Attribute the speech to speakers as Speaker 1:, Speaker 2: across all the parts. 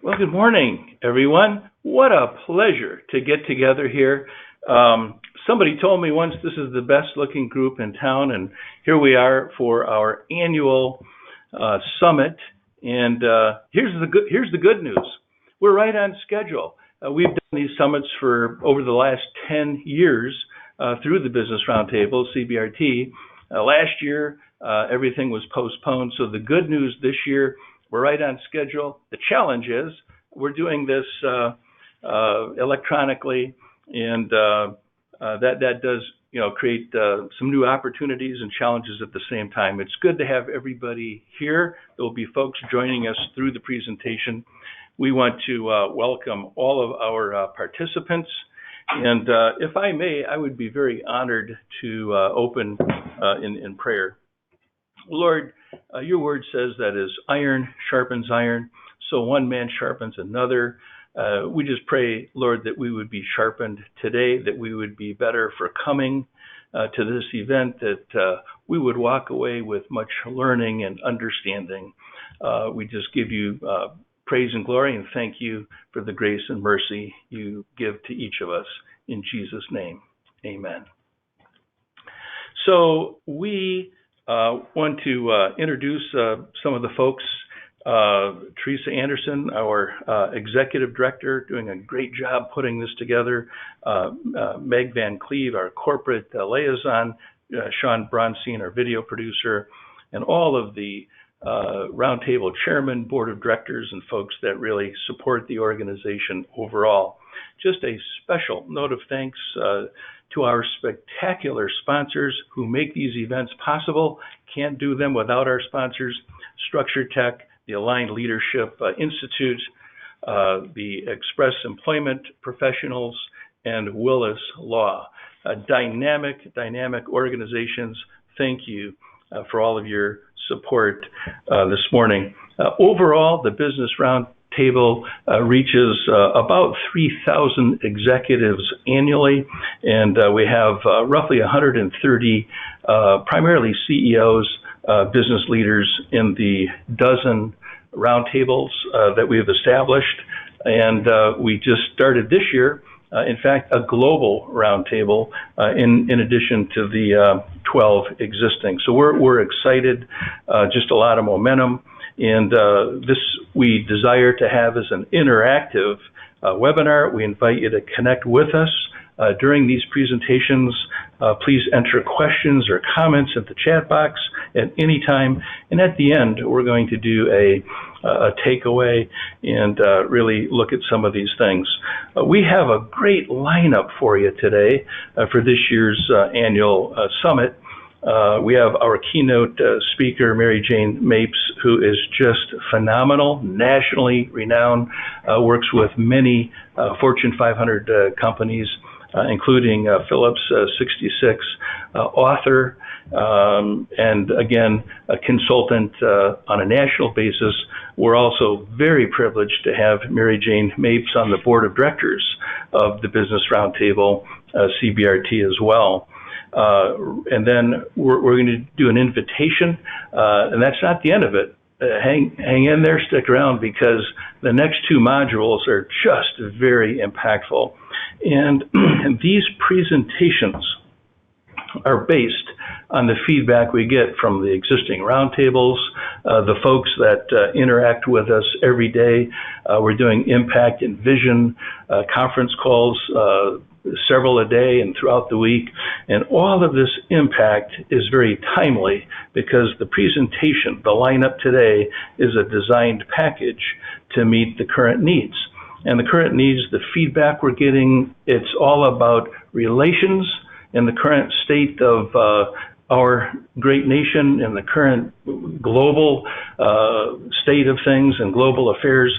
Speaker 1: Well, good morning, everyone. What a pleasure to get together here. Somebody told me once this is the best looking group in town, and here we are for our annual summit. And here's the good news. We're right on schedule. We've done these summits for over the last 10 years through the Business Roundtable, CBRT. Last year, everything was postponed. So the good news this year, we're right on schedule. The challenge is we're doing this electronically, and that does create some new opportunities and challenges at the same time. It's good to have everybody here. There will be folks joining us through the presentation. We want to welcome all of our participants. And if I may, I would be very honored to open in prayer. Lord, your word says that as iron sharpens iron, so one man sharpens another. We just pray, Lord, that we would be sharpened today, that we would be better for coming to this event, that we would walk away with much learning and understanding. We just give you praise and glory and thank you for the grace and mercy you give to each of us. In Jesus' name, amen. So we want to introduce some of the folks. Teresa Anderson, our executive director, doing a great job putting this together. Meg Van Cleve, our corporate liaison. Shaun Bronstein, our video producer, and all of the roundtable chairman, board of directors, and folks that really support the organization overall. Just a special note of thanks to our spectacular sponsors who make these events possible. Can't do them without our sponsors: Structure Tech, the Aligned Leadership Institute, the Express Employment Professionals, and Willis Law. Dynamic organizations. Thank you for all of your support this morning. Overall, the Business Roundtable reaches about 3,000 executives annually, and we have roughly 130 primarily CEOs, business leaders in the dozen roundtables that we have established. And we just started this year, in fact, a global roundtable in addition to the 12 existing. So we're excited, just a lot of momentum. And this we desire to have as an interactive webinar. We invite you to connect with us during these presentations. Please enter questions or comments at the chat box at any time. And at the end, we're going to do a takeaway and really look at some of these things. We have a great lineup for you today for this year's annual summit. We have our keynote speaker, Mary Jane Mapes, who is just phenomenal, nationally renowned, works with many Fortune 500 companies, including Phillips 66, author, and again, a consultant on a national basis. We're also very privileged to have Mary Jane Mapes on the board of directors of the Business Roundtable, CBRT as well. And then we're going to do an invitation, and that's not the end of it. Hang in there, stick around, because the next two modules are just very impactful. And these presentations are based on the feedback we get from the existing roundtables, the folks that interact with us every day. We're doing impact and vision conference calls, several a day and throughout the week. And all of this impact is very timely because the presentation, the lineup today, is a designed package to meet the current needs. And the current needs, the feedback we're getting, it's all about relations and the current state of our great nation and the current global state of things and global affairs.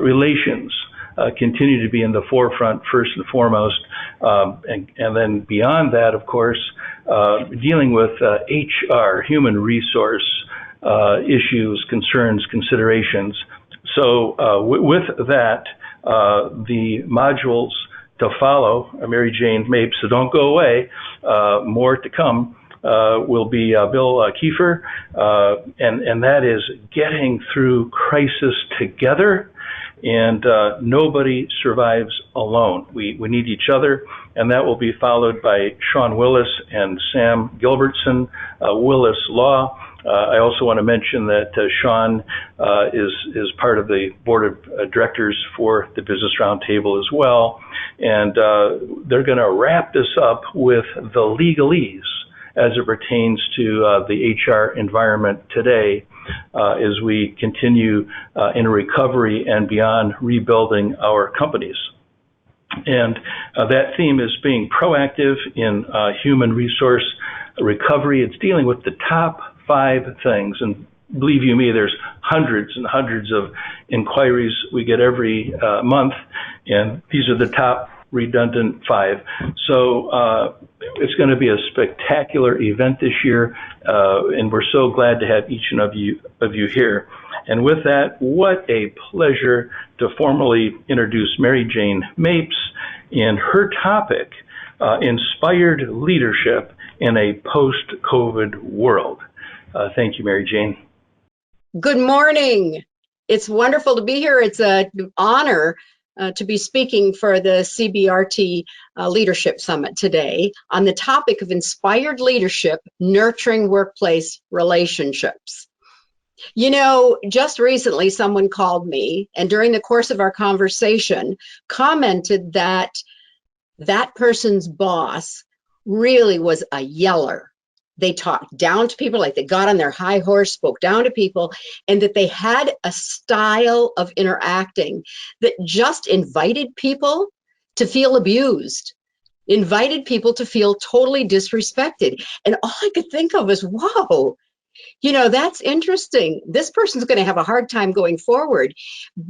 Speaker 1: Relations continue to be in the forefront first and foremost. And then beyond that, of course, dealing with HR, human resource issues, concerns, considerations. So with that, the modules to follow, Mary Jane Mapes, so don't go away, more to come, will be Bill Kieffer, and that is getting through crisis together. and nobody survives alone. We need each other, and that will be followed by Shaun Willis and Sam Gilbertson, Willis Law. I also want to mention that Shaun is part of the board of directors for the Business Roundtable as well, and they're going to wrap this up with the legalese as it pertains to the HR environment today as we continue in recovery and beyond rebuilding our companies. And that theme is being proactive in human resource recovery. It's dealing with the top 5 things, and believe you me, there's hundreds and hundreds of inquiries we get every month, and these are the top redundant 5. So it's going to be a spectacular event this year, and we're so glad to have each and of you here. And with that, what a pleasure to formally introduce Mary Jane Mapes and her topic, Inspired Leadership in a Post-COVID World. Thank you, Mary Jane.
Speaker 2: Good morning. It's wonderful to be here. It's an honor to be speaking for the CBRT Leadership Summit today on the topic of inspired leadership, nurturing workplace relationships. You know, just recently someone called me and during the course of our conversation commented that that person's boss really was a yeller. They talked down to people, like they got on their high horse, spoke down to people, and that they had a style of interacting that just invited people to feel abused, invited people to feel totally disrespected. And all I could think of was, whoa, you know, that's interesting. This person's going to have a hard time going forward,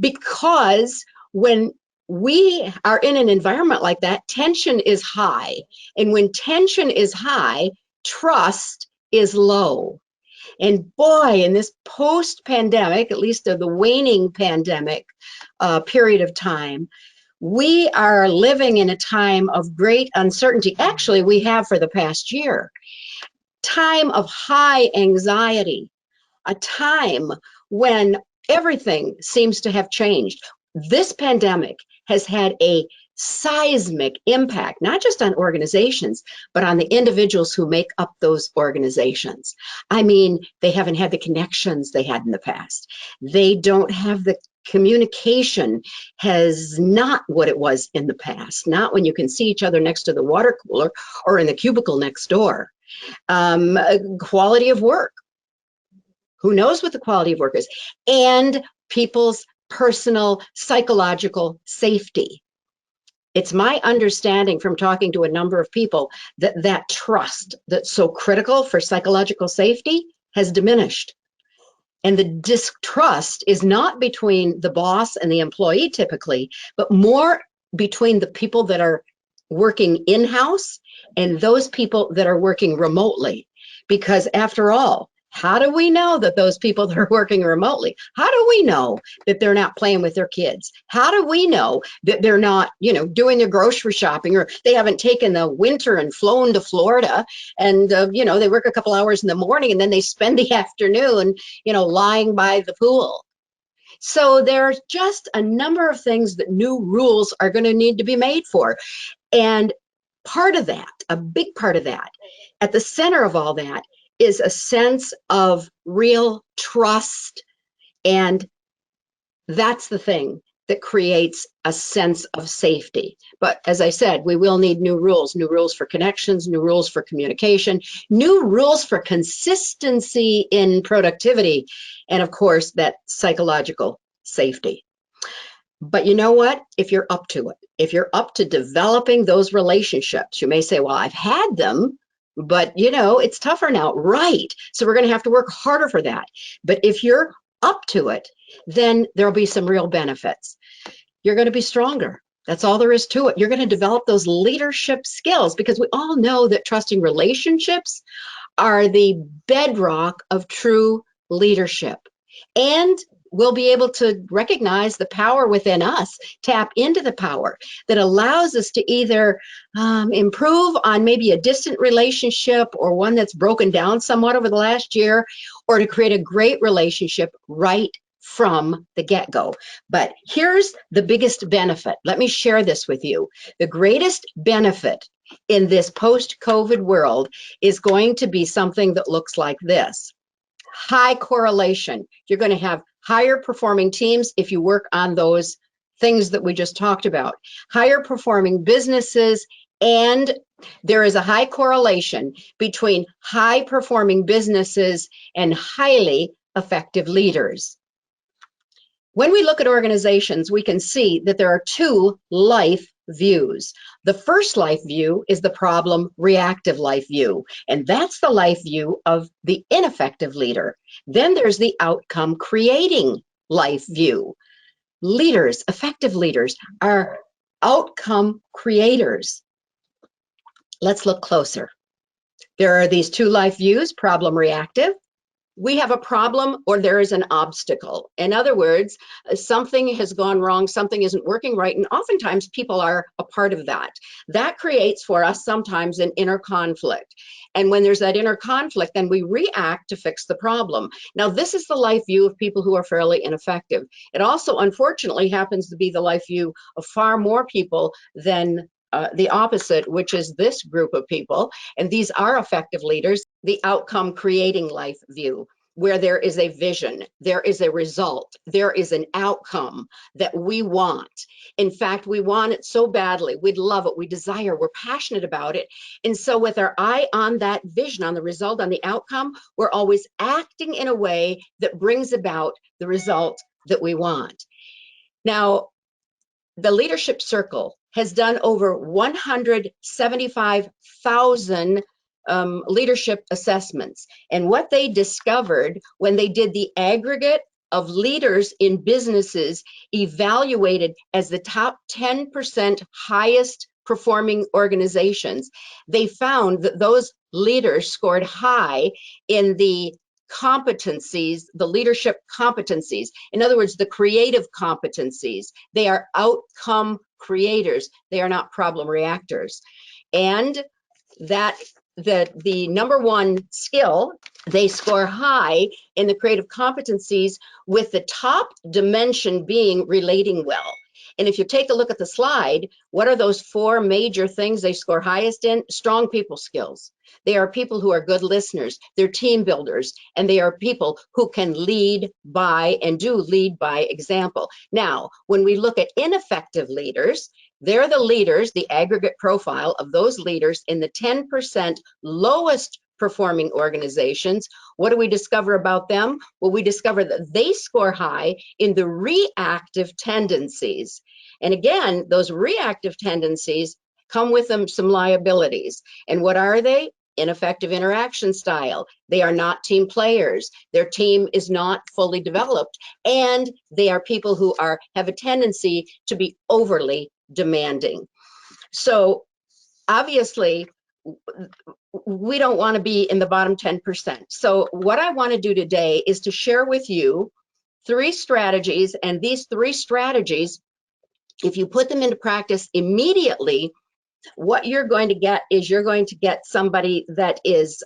Speaker 2: because when we are in an environment like that, tension is high. And when tension is high, trust is low. And boy, in this post-pandemic, at least of the waning pandemic period of time, we are living in a time of great uncertainty. Actually, we have for the past year. Time of high anxiety, a time when everything seems to have changed. This pandemic has had a seismic impact, not just on organizations, but on the individuals who make up those organizations. I mean, they haven't had the connections they had in the past. They don't have the communication has not what it was in the past, not when you can see each other next to the water cooler or in the cubicle next door. Quality of work. Who knows what the quality of work is? And people's personal psychological safety. It's my understanding from talking to a number of people that that trust that's so critical for psychological safety has diminished. And the distrust is not between the boss and the employee typically, but more between the people that are working in-house and those people that are working remotely. Because after all, how do we know that those people that are working remotely, how do we know that they're not playing with their kids? How do we know that they're not, you know, doing their grocery shopping, or they haven't taken the winter and flown to Florida and, you know, they work a couple hours in the morning and then they spend the afternoon, you know, lying by the pool. So there's just a number of things that new rules are going to need to be made for. And part of that, a big part of that, at the center of all that, is a sense of real trust. And that's the thing that creates a sense of safety. But as I said, we will need new rules for connections, new rules for communication, new rules for consistency in productivity, and of course, that psychological safety. But you know what? If you're up to it, if you're up to developing those relationships, you may say, well, I've had them, but you know, it's tougher now, right? So we're going to have to work harder for that. But if you're up to it, then there'll be some real benefits. You're going to be stronger. That's all there is to it. You're going to develop those leadership skills, because we all know that trusting relationships are the bedrock of true leadership. And we'll be able to recognize the power within us, tap into the power that allows us to either improve on maybe a distant relationship or one that's broken down somewhat over the last year, or to create a great relationship right from the get-go. But here's the biggest benefit. Let me share this with you. The greatest benefit in this post-COVID world is going to be something that looks like this. High correlation. You're going to have higher performing teams if you work on those things that we just talked about. Higher performing businesses, and there is a high correlation between high performing businesses and highly effective leaders. When we look at organizations, we can see that there are two life views. The first life view is the problem reactive life view, and that's the life view of the ineffective leader. Then there's the outcome creating life view. Leaders, effective leaders, are outcome creators. Let's look closer. There are these two life views, problem reactive. We have a problem or there is an obstacle. In other words, something has gone wrong, something isn't working right, and oftentimes people are a part of that. That creates for us sometimes an inner conflict. And when there's that inner conflict, then we react to fix the problem. Now, this is the life view of people who are fairly ineffective. It also, unfortunately, happens to be the life view of far more people than the opposite, which is this group of people, and these are effective leaders, the outcome creating life view, where there is a vision, there is a result, there is an outcome that we want. In fact, we want it so badly, we'd love it, we desire, we're passionate about it. And so with our eye on that vision, on the result, on the outcome, we're always acting in a way that brings about the result that we want. Now, the Leadership Circle has done over 175,000 leadership assessments. And what they discovered when they did the aggregate of leaders in businesses evaluated as the top 10% highest performing organizations, they found that those leaders scored high in the competencies, the leadership competencies. In other words, the creative competencies. They are outcome creators. They are not problem reactors. And that the number one skill, they score high in the creative competencies, with the top dimension being relating well. And if you take a look at the slide, what are those four major things they score highest in? Strong people skills. They are people who are good listeners, they're team builders, and they are people who can lead by and do lead by example. Now, when we look at ineffective leaders, they're the leaders, the aggregate profile of those leaders in the 10% lowest performing organizations. What do we discover about them? Well, we discover that they score high in the reactive tendencies. And again, those reactive tendencies come with them some liabilities. And what are they? Ineffective interaction style. They are not team players. Their team is not fully developed. And they are people who have a tendency to be overly demanding. So obviously, we don't want to be in the bottom 10%. So what I want to do today is to share with you 3 strategies, and these 3 strategies, if you put them into practice immediately, what you're going to get is you're going to get somebody that is,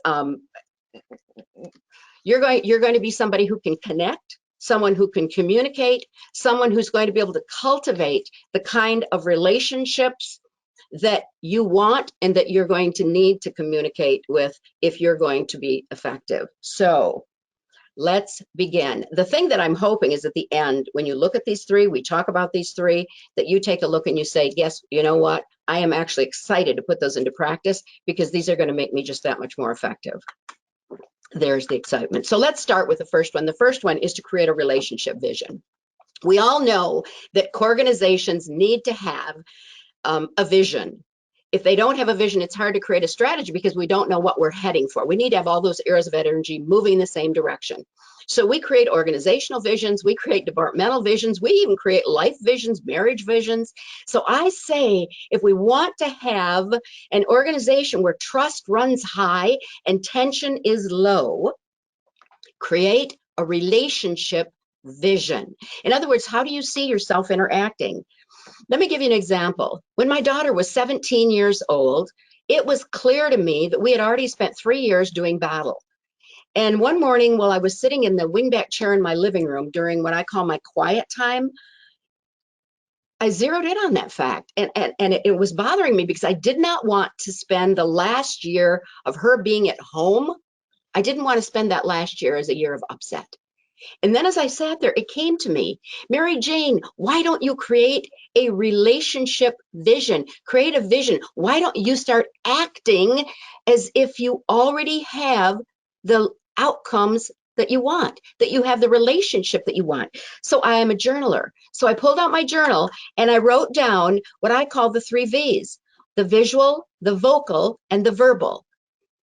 Speaker 2: you're going to be somebody who can connect, someone who can communicate, someone who's going to be able to cultivate the kind of relationships that you want and that you're going to need to communicate with if you're going to be effective. So let's begin. The thing that I'm hoping is at the end, when you look at these 3, we talk about these 3, that you take a look and you say, yes, you know what? I am actually excited to put those into practice because these are going to make me just that much more effective. There's the excitement. So let's start with the first one. The first one is to create a relationship vision. We all know that organizations need to have a vision. If they don't have a vision, it's hard to create a strategy because we don't know what we're heading for. We need to have all those areas of energy moving in the same direction. So we create organizational visions, we create departmental visions, we even create life visions, marriage visions. So I say, if we want to have an organization where trust runs high and tension is low, create a relationship vision. In other words, how do you see yourself interacting? Let me give you an example. When my daughter was 17 years old, it was clear to me that we had already spent 3 years doing battle. And one morning while I was sitting in the wingback chair in my living room during what I call my quiet time, I zeroed in on that fact, and it was bothering me because I did not want to spend the last year of her being at home. I didn't want to spend that last year as a year of upset. And then as I sat there, it came to me, Mary Jane, why don't you create a relationship vision? Create a vision. Why don't you start acting as if you already have the outcomes that you want, that you have the relationship that you want? So I am a journaler. So I pulled out my journal and I wrote down what I call the 3 V's: the visual, the vocal, and the verbal.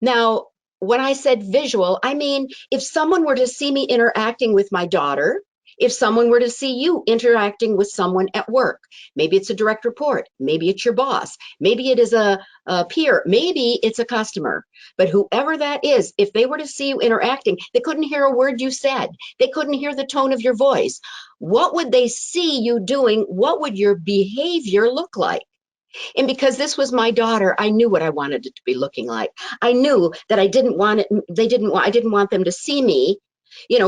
Speaker 2: Now, when I said visual, I mean, if someone were to see me interacting with my daughter, if someone were to see you interacting with someone at work, maybe it's a direct report, maybe it's your boss, maybe it is a peer, maybe it's a customer, but whoever that is, if they were to see you interacting, they couldn't hear a word you said. They couldn't hear the tone of your voice. What would they see you doing? What would your behavior look like? And because this was my daughter, I knew what I wanted it to be looking like. I knew that I didn't want it, I didn't want them to see me,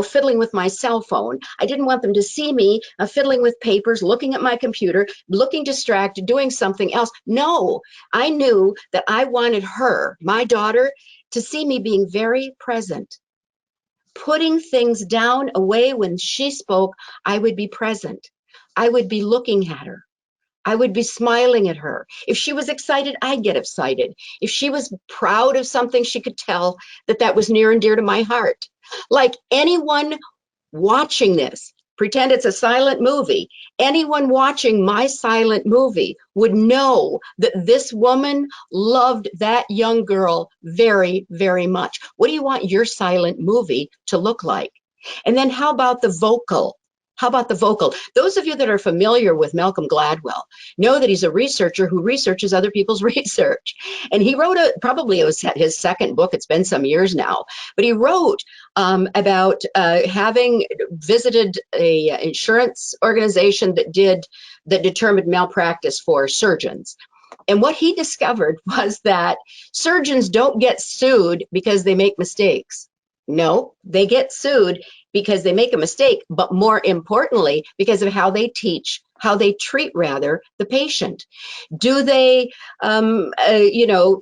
Speaker 2: fiddling with my cell phone. I didn't want them to see me fiddling with papers, looking at my computer, looking distracted, doing something else. No, I knew that I wanted her, my daughter, to see me being very present, putting things down away. When she spoke, I would be present. I would be looking at her. I would be smiling at her. If she was excited, I'd get excited. If she was proud of something, she could tell that that was near and dear to my heart. Like anyone watching this, pretend it's a silent movie. Anyone watching my silent movie would know that this woman loved that young girl very, very much. What do you want your silent movie to look like? And then how about the vocal? How about the vocal? Those of you that are familiar with Malcolm Gladwell know that he's a researcher who researches other people's research. And he wrote probably it was his second book. It's been some years now, but he wrote about having visited a insurance organization that determined malpractice for surgeons. And what he discovered was that surgeons don't get sued because they make mistakes. No, they get sued because they make a mistake, but more importantly, because of how they treat the patient. Do they,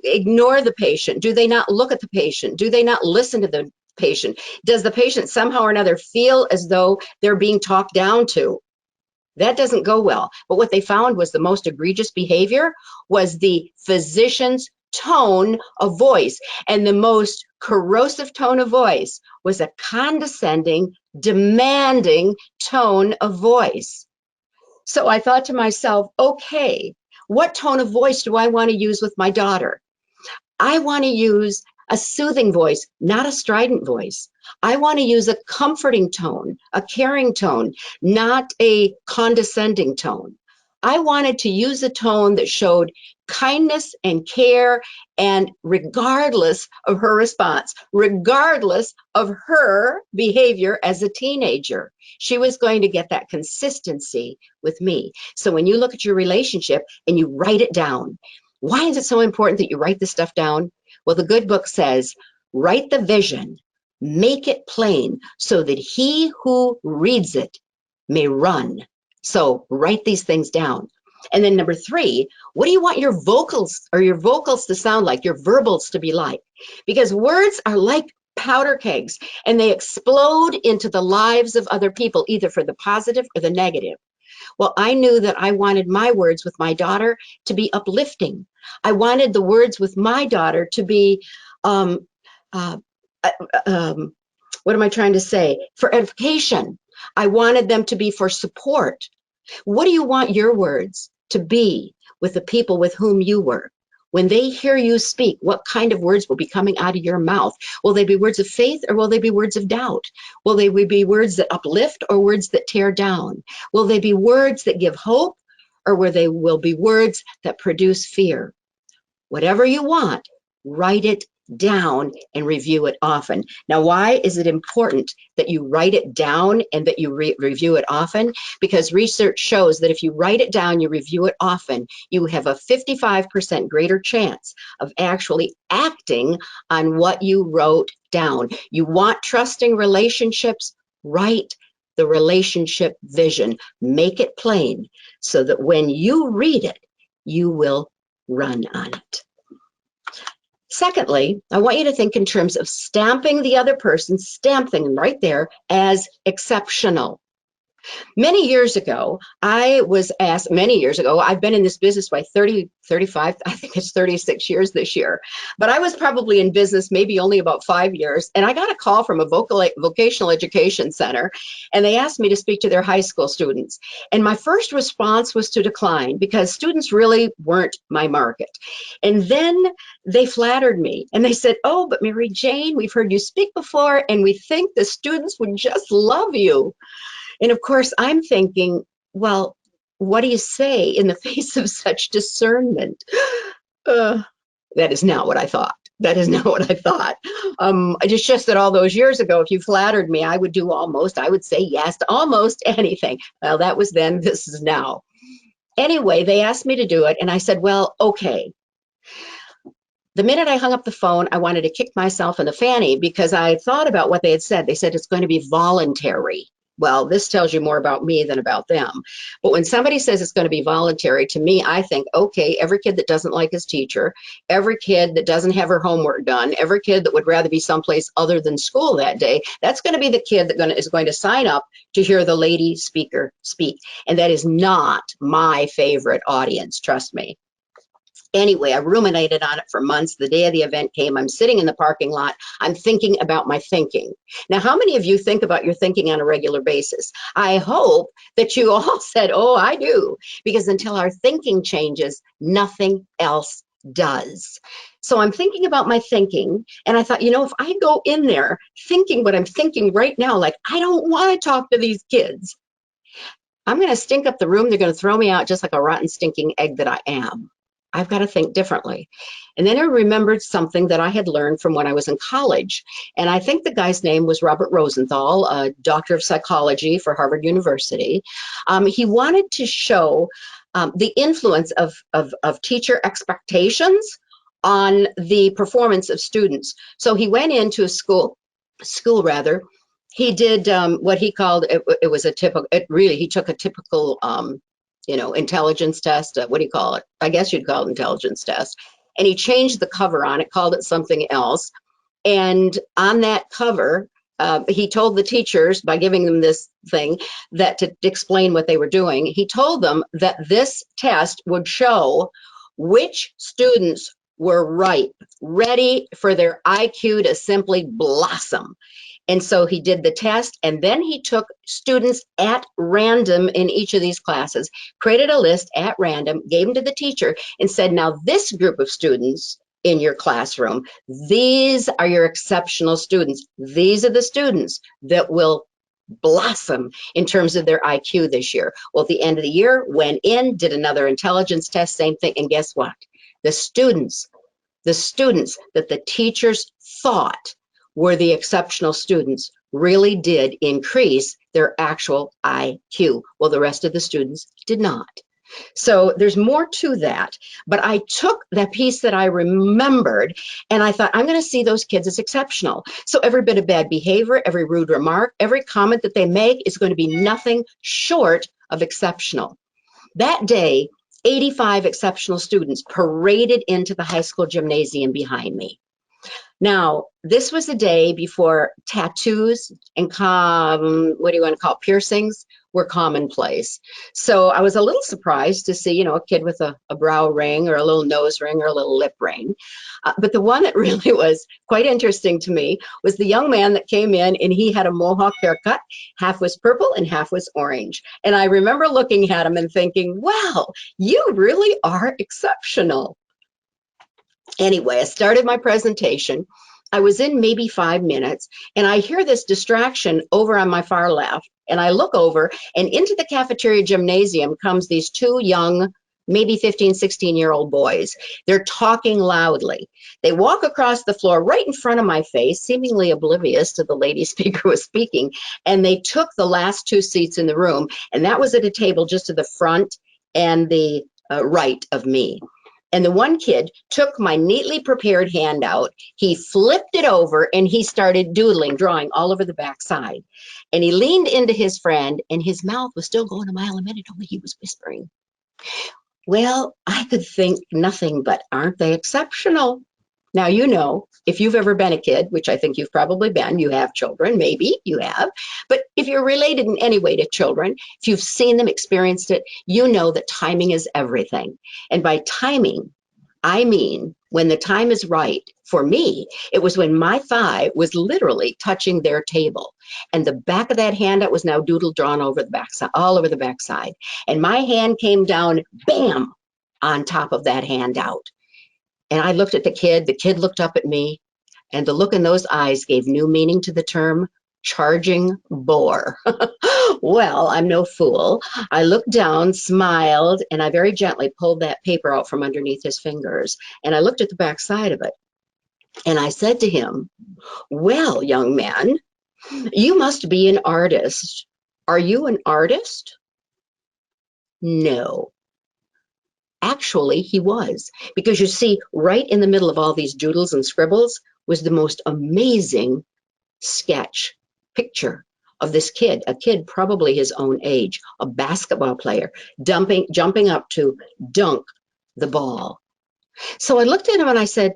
Speaker 2: ignore the patient? Do they not look at the patient? Do they not listen to the patient? Does the patient somehow or another feel as though they're being talked down to? That doesn't go well. But what they found was the most egregious behavior was the physician's tone of voice. And the most corrosive tone of voice was a condescending, demanding tone of voice. So I thought to myself, okay, what tone of voice do I want to use with my daughter? I want to use a soothing voice, not a strident voice. I want to use a comforting tone, a caring tone, not a condescending tone. I wanted to use a tone that showed kindness and care, and regardless of her response, regardless of her behavior as a teenager, she was going to get that consistency with me. So when you look at your relationship and you write it down, why is it so important that you write this stuff down? Well, the good book says, write the vision, make it plain so that he who reads it may run. So write these things down. And then number 3, what do you want your vocals to sound like, your verbals to be like? Because words are like powder kegs and they explode into the lives of other people, either for the positive or the negative. Well, I knew that I wanted my words with my daughter to be uplifting. I wanted the words with my daughter to be, what am I trying to say? For edification. I wanted them to be for support. What do you want your words to be with the people with whom you work? When they hear you speak, what kind of words will be coming out of your mouth? Will they be words of faith or will they be words of doubt? Will they be words that uplift or words that tear down? Will they be words that give hope or will be words that produce fear? Whatever you want, write it down and review it often. Now, why is it important that you write it down and that you review it often? Because research shows that if you write it down, you review it often, you have a 55% greater chance of actually acting on what you wrote down. You want trusting relationships? Write the relationship vision. Make it plain so that when you read it, you will run on it. Secondly, I want you to think in terms of stamping the other person, stamping them right there as exceptional. Many years ago, I was asked, I've been in this business by 30, 35, I think it's 36 years this year, but I was probably in business maybe only about 5 years, and I got a call from a vocational education center, and they asked me to speak to their high school students. And my first response was to decline because students really weren't my market. And then they flattered me, and they said, "Oh, but Mary Jane, we've heard you speak before, and we think the students would just love you." And of course, I'm thinking, well, what do you say in the face of such discernment? That is not what I thought. That is not what I thought. It's just that all those years ago, if you flattered me, I would say yes to almost anything. Well, that was then, this is now. Anyway, they asked me to do it, and I said, well, okay. The minute I hung up the phone, I wanted to kick myself in the fanny because I thought about what they had said. They said it's going to be voluntary. Well, this tells you more about me than about them. But when somebody says it's going to be voluntary, to me, I think, okay, every kid that doesn't like his teacher, every kid that doesn't have her homework done, every kid that would rather be someplace other than school that day, that's going to be the kid that is going to sign up to hear the lady speaker speak. And that is not my favorite audience, trust me. Anyway, I ruminated on it for months. The day of the event came. I'm sitting in the parking lot. I'm thinking about my thinking. Now, how many of you think about your thinking on a regular basis? I hope that you all said, oh, I do, because until our thinking changes, nothing else does. So I'm thinking about my thinking, and I thought, if I go in there thinking what I'm thinking right now, like, I don't want to talk to these kids, I'm going to stink up the room. They're going to throw me out just like a rotten, stinking egg that I am. I've got to think differently. And then I remembered something that I had learned from when I was in college. And I think the guy's name was Robert Rosenthal, a doctor of psychology for Harvard University. He wanted to show the influence of teacher expectations on the performance of students. So he went into a school rather. He did what he called, it was a typical, he took a typical intelligence test. What do you call it? I guess you'd call it intelligence test. And he changed the cover on it, called it something else. And on that cover, he told the teachers, by giving them this thing, that to explain what they were doing, he told them that this test would show which students were ripe, ready for their IQ to simply blossom. And so he did the test, and then he took students at random in each of these classes, created a list at random, gave them to the teacher, and said, now this group of students in your classroom, these are your exceptional students. These are the students that will blossom in terms of their IQ this year. Well, at the end of the year, went in, did another intelligence test, same thing, and guess what? The students that the teachers thought were the exceptional students really did increase their actual IQ. Well, the rest of the students did not. So there's more to that. But I took that piece that I remembered and I thought, I'm going to see those kids as exceptional. So every bit of bad behavior, every rude remark, every comment that they make is going to be nothing short of exceptional. That day, 85 exceptional students paraded into the high school gymnasium behind me. Now, this was the day before tattoos and piercings were commonplace. So I was a little surprised to see, a kid with a brow ring or a little nose ring or a little lip ring. But the one that really was quite interesting to me was the young man that came in, and he had a mohawk haircut. Half was purple and half was orange. And I remember looking at him and thinking, wow, you really are exceptional. Anyway, I started my presentation. I was in maybe 5 minutes, and I hear this distraction over on my far left, and I look over, and into the cafeteria gymnasium comes these two young maybe 15, 16-year-old boys. They're talking loudly. They walk across the floor right in front of my face, seemingly oblivious to the lady speaker who was speaking, and they took the last 2 seats in the room, and that was at a table just to the front and the right of me. And the one kid took my neatly prepared handout, he flipped it over, and he started doodling, drawing all over the backside. And he leaned into his friend, and his mouth was still going a mile a minute, only he was whispering. Well, I could think nothing but, aren't they exceptional? Now, you know, if you've ever been a kid, which I think you've probably been, you have children, maybe you have, but if you're related in any way to children, if you've seen them, experienced it, you know that timing is everything. And by timing, I mean, when the time is right, for me, it was when my thigh was literally touching their table. And the back of that handout was now doodle drawn over the backside, all over the backside. And my hand came down, bam, on top of that handout. And I looked at the kid looked up at me, and the look in those eyes gave new meaning to the term charging bore. Well, I'm no fool. I looked down, smiled, and I very gently pulled that paper out from underneath his fingers. And I looked at the back side of it. And I said to him, well, young man, you must be an artist. Are you an artist? No. Actually, he was, because you see, right in the middle of all these doodles and scribbles was the most amazing sketch picture of this kid, a kid probably his own age, a basketball player, jumping up to dunk the ball. So I looked at him and I said,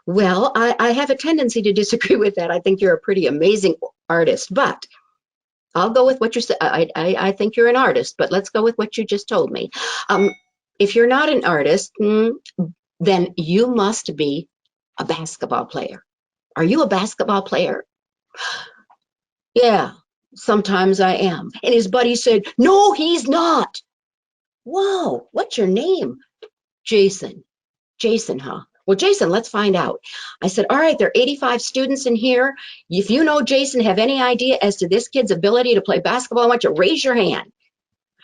Speaker 2: well, I have a tendency to disagree with that. I think you're a pretty amazing artist, but I'll go with what you said. I think you're an artist, but let's go with what you just told me. If you're not an artist, then you must be a basketball player. Are you a basketball player? Yeah, sometimes I am. And his buddy said, no, he's not. Whoa, what's your name? Jason. Jason, huh? Well, Jason, let's find out. I said, all right, there are 85 students in here. If you know Jason, have any idea as to this kid's ability to play basketball, I want you to raise your hand.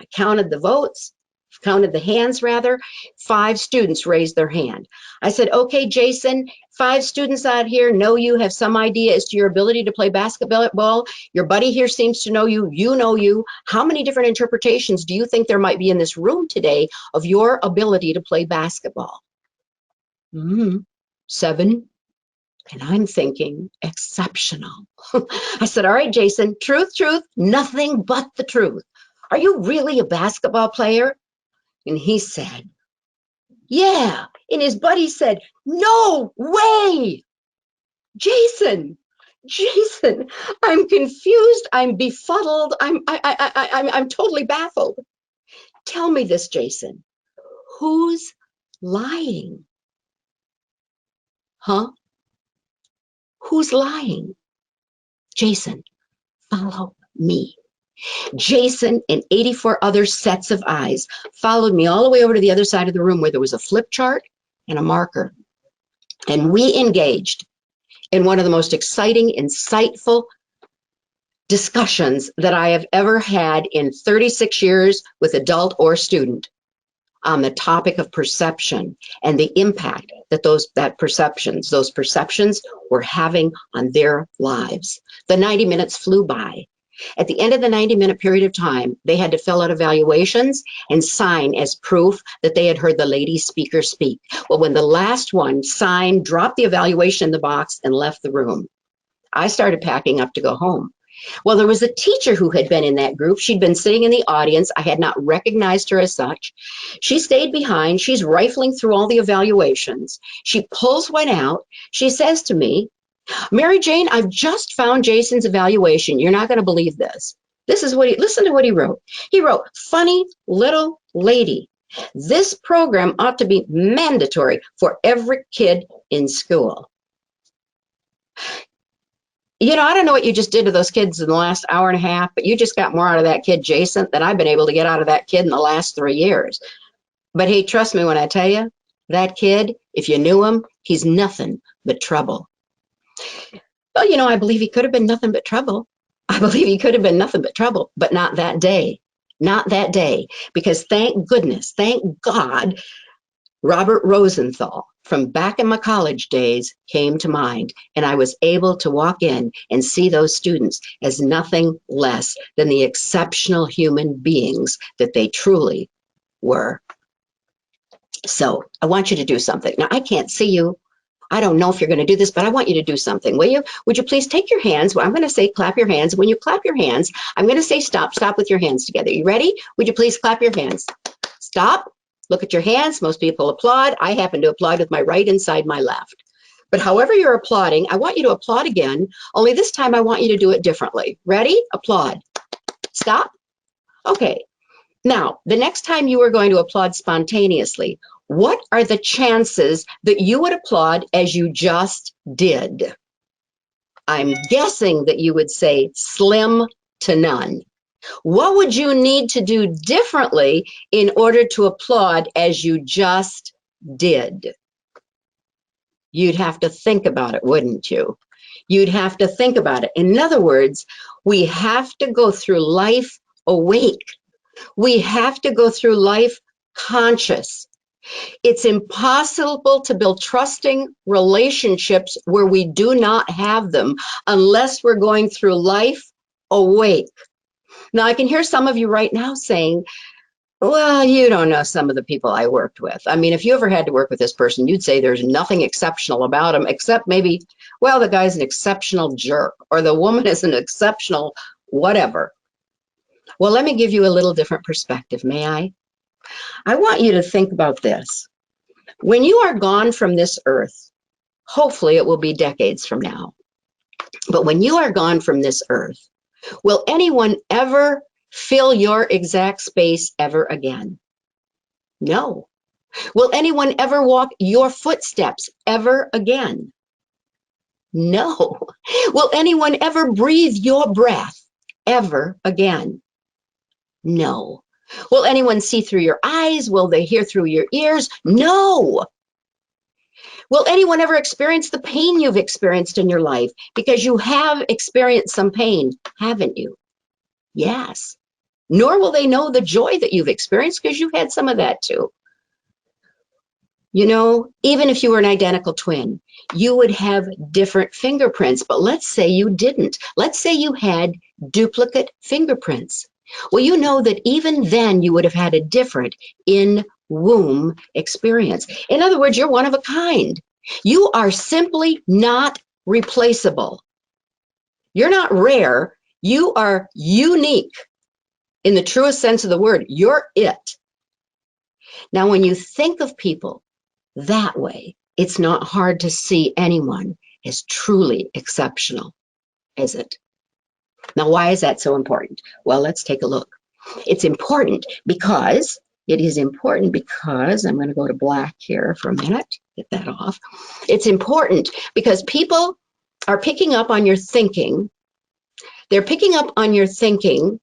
Speaker 2: I counted the votes. Counted the hands rather. 5 students raised their hand. I said, okay, Jason, 5 students out here know you have some idea as to your ability to play basketball. Your buddy here seems to know you. You know you. How many different interpretations do you think there might be in this room today of your ability to play basketball? 7. And I'm thinking, exceptional. I said, all right, Jason, truth, nothing but the truth. Are you really a basketball player? And he said, yeah. And his buddy said, no way. Jason, I'm confused. I'm befuddled. I'm totally baffled. Tell me this, Jason. Who's lying? Huh? Who's lying? Jason, follow me. Jason and 84 other sets of eyes followed me all the way over to the other side of the room where there was a flip chart and a marker. And we engaged in one of the most exciting, insightful discussions that I have ever had in 36 years with adult or student on the topic of perception and the impact that those perceptions were having on their lives. The 90 minutes flew by. At the end of the 90-minute period of time, they had to fill out evaluations and sign as proof that they had heard the lady speaker speak. Well, when the last one signed, dropped the evaluation in the box, and left the room, I started packing up to go home. Well, there was a teacher who had been in that group. She'd been sitting in the audience. I had not recognized her as such. She stayed behind. She's rifling through all the evaluations. She pulls one out. She says to me, Mary Jane, I've just found Jason's evaluation. You're not going to believe this. Listen to what he wrote. He wrote, funny little lady. This program ought to be mandatory for every kid in school. You know, I don't know what you just did to those kids in the last hour and a half, but you just got more out of that kid, Jason, than I've been able to get out of that kid in the last 3 years. But hey, trust me when I tell you, that kid, if you knew him, he's nothing but trouble. Well, you know, I believe he could have been nothing but trouble. I believe he could have been nothing but trouble, but not that day. Not that day, because thank goodness, thank God, Robert Rosenthal from back in my college days came to mind, and I was able to walk in and see those students as nothing less than the exceptional human beings that they truly were. So I want you to do something. Now, I can't see you. I don't know if you're going to do this, but I want you to do something. Will you? Would you please take your hands? Well, I'm going to say clap your hands. When you clap your hands, I'm going to say stop. Stop with your hands together. You ready? Would you please clap your hands? Stop. Look at your hands. Most people applaud. I happen to applaud with my right inside my left. But however you're applauding, I want you to applaud again, only this time I want you to do it differently. Ready? Applaud. Stop. Okay. Now, the next time you are going to applaud spontaneously, what are the chances that you would applaud as you just did? I'm guessing that you would say slim to none. What would you need to do differently in order to applaud as you just did? You'd have to think about it, wouldn't you? You'd have to think about it. In other words, we have to go through life awake. We have to go through life conscious. It's impossible to build trusting relationships where we do not have them unless we're going through life awake. Now, I can hear some of you right now saying, well, you don't know some of the people I worked with. I mean, if you ever had to work with this person, you'd say there's nothing exceptional about him except maybe, well, the guy's an exceptional jerk or the woman is an exceptional whatever. Well, let me give you a little different perspective, may I? I want you to think about this. When you are gone from this earth, hopefully it will be decades from now, but when you are gone from this earth, will anyone ever fill your exact space ever again? No. Will anyone ever walk your footsteps ever again? No. Will anyone ever breathe your breath ever again? No. Will anyone see through your eyes? Will they hear through your ears? No. Will anyone ever experience the pain you've experienced in your life? Because you have experienced some pain, haven't you? Yes. Nor will they know the joy that you've experienced because you've had some of that too. You know, even if you were an identical twin, you would have different fingerprints, but let's say you didn't. Let's say you had duplicate fingerprints. Well, you know that even then you would have had a different in-womb experience. In other words, you're one of a kind. You are simply not replaceable. You're not rare. You are unique in the truest sense of the word. You're it. Now, when you think of people that way, it's not hard to see anyone as truly exceptional, is it? Now, why is that so important? Well, let's take a look. It's important because, I'm going to go to black here for a minute, get that off. It's important because people are picking up on your thinking. They're picking up on your thinking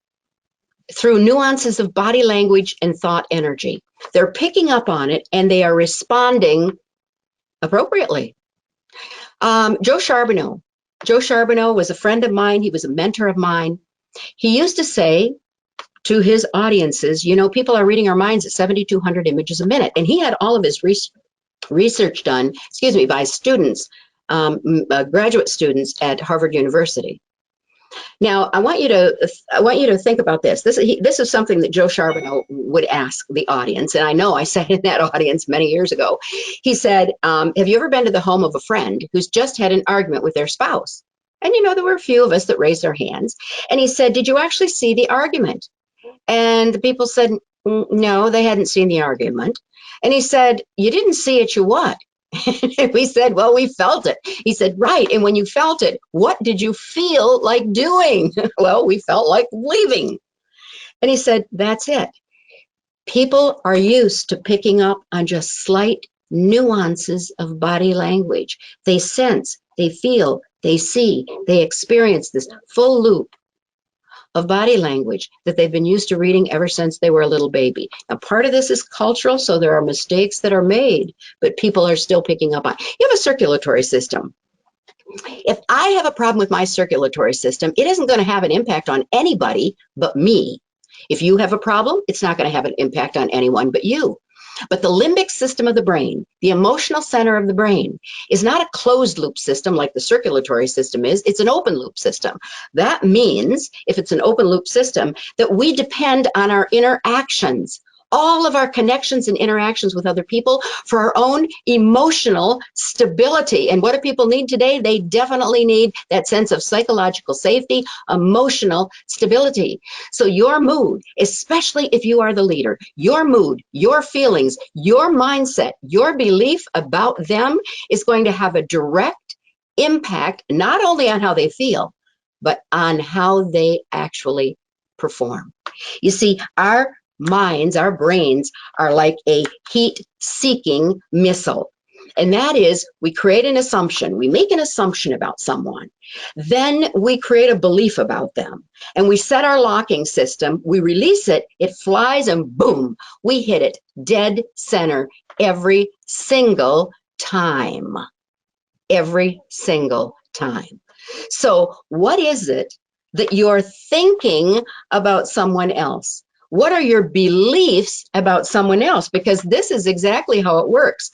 Speaker 2: through nuances of body language and thought energy. They're picking up on it and they are responding appropriately. Joe Charbonneau. Joe Charbonneau was a friend of mine. He was a mentor of mine. He used to say to his audiences, you know, people are reading our minds at 7,200 images a minute. And he had all of his research done, by students, graduate students at Harvard University. Now, I want you to think about this. This is something that Joe Charbonneau would ask the audience, and I know I sat in that audience many years ago. He said, have you ever been to the home of a friend who's just had an argument with their spouse? And, you know, there were a few of us that raised our hands. And he said, did you actually see the argument? And the people said, no, they hadn't seen the argument. And he said, you didn't see it, you what? And we said, well, we felt it. He said, right. And when you felt it, what did you feel like doing? Well, we felt like leaving. And he said, that's it. People are used to picking up on just slight nuances of body language. They sense, they feel, they see, they experience this full loop of body language that they've been used to reading ever since they were a little baby. Now, part of this is cultural, so there are mistakes that are made, but people are still picking up on. You have a circulatory system. If I have a problem with my circulatory system, it isn't going to have an impact on anybody but me. If you have a problem, it's not going to have an impact on anyone but you. But the limbic system of the brain, the emotional center of the brain, is not a closed loop system like the circulatory system is. It's an open loop system. That means, if it's an open loop system, that we depend on our interactions, all of our connections and interactions with other people for our own emotional stability. And what do people need today? They definitely need that sense of psychological safety, emotional stability. So your mood, especially if you are the leader, your mood, your feelings, your mindset, your belief about them is going to have a direct impact, not only on how they feel, but on how they actually perform. You see, our minds, our brains are like a heat-seeking missile. And that is, we create an assumption. We make an assumption about someone. Then we create a belief about them. And we set our locking system. We release it. It flies and boom, we hit it dead center every single time. Every single time. So what is it that you're thinking about someone else? What are your beliefs about someone else? Because this is exactly how it works.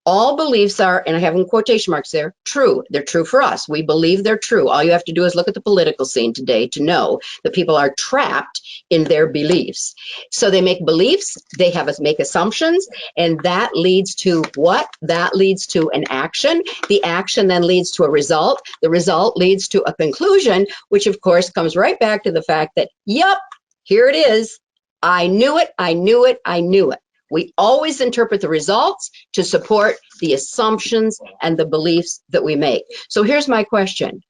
Speaker 2: All beliefs are, and I have in quotation marks there, true. They're true for us. We believe they're true. All you have to do is look at the political scene today to know that people are trapped in their beliefs. So they make beliefs, they have us make assumptions, and that leads to what? That leads to an action. The action then leads to a result. The result leads to a conclusion, which of course comes right back to the fact that, yep, here it is. I knew it, I knew it, I knew it. We always interpret the results to support the assumptions and the beliefs that we make. So here's my question.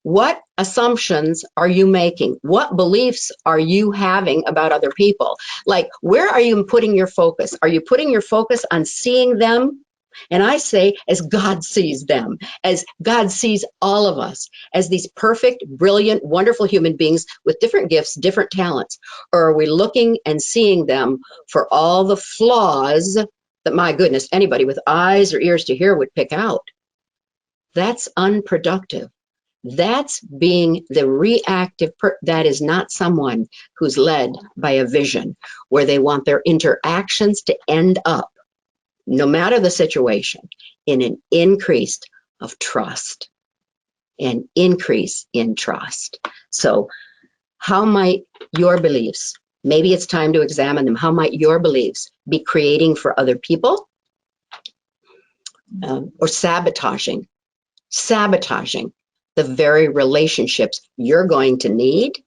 Speaker 2: What assumptions are you making? What beliefs are you having about other people? Like, where are you putting your focus? Are you putting your focus on seeing them? And I say, as God sees them, as God sees all of us, as these perfect, brilliant, wonderful human beings with different gifts, different talents. Or are we looking and seeing them for all the flaws that, my goodness, anybody with eyes or ears to hear would pick out? That's unproductive. That's being the reactive, that is not someone who's led by a vision where they want their interactions to end up, no matter the situation, in an increase of trust, an increase in trust. So how might your beliefs, maybe it's time to examine them, how might your beliefs be creating for other people or sabotaging the very relationships you're going to need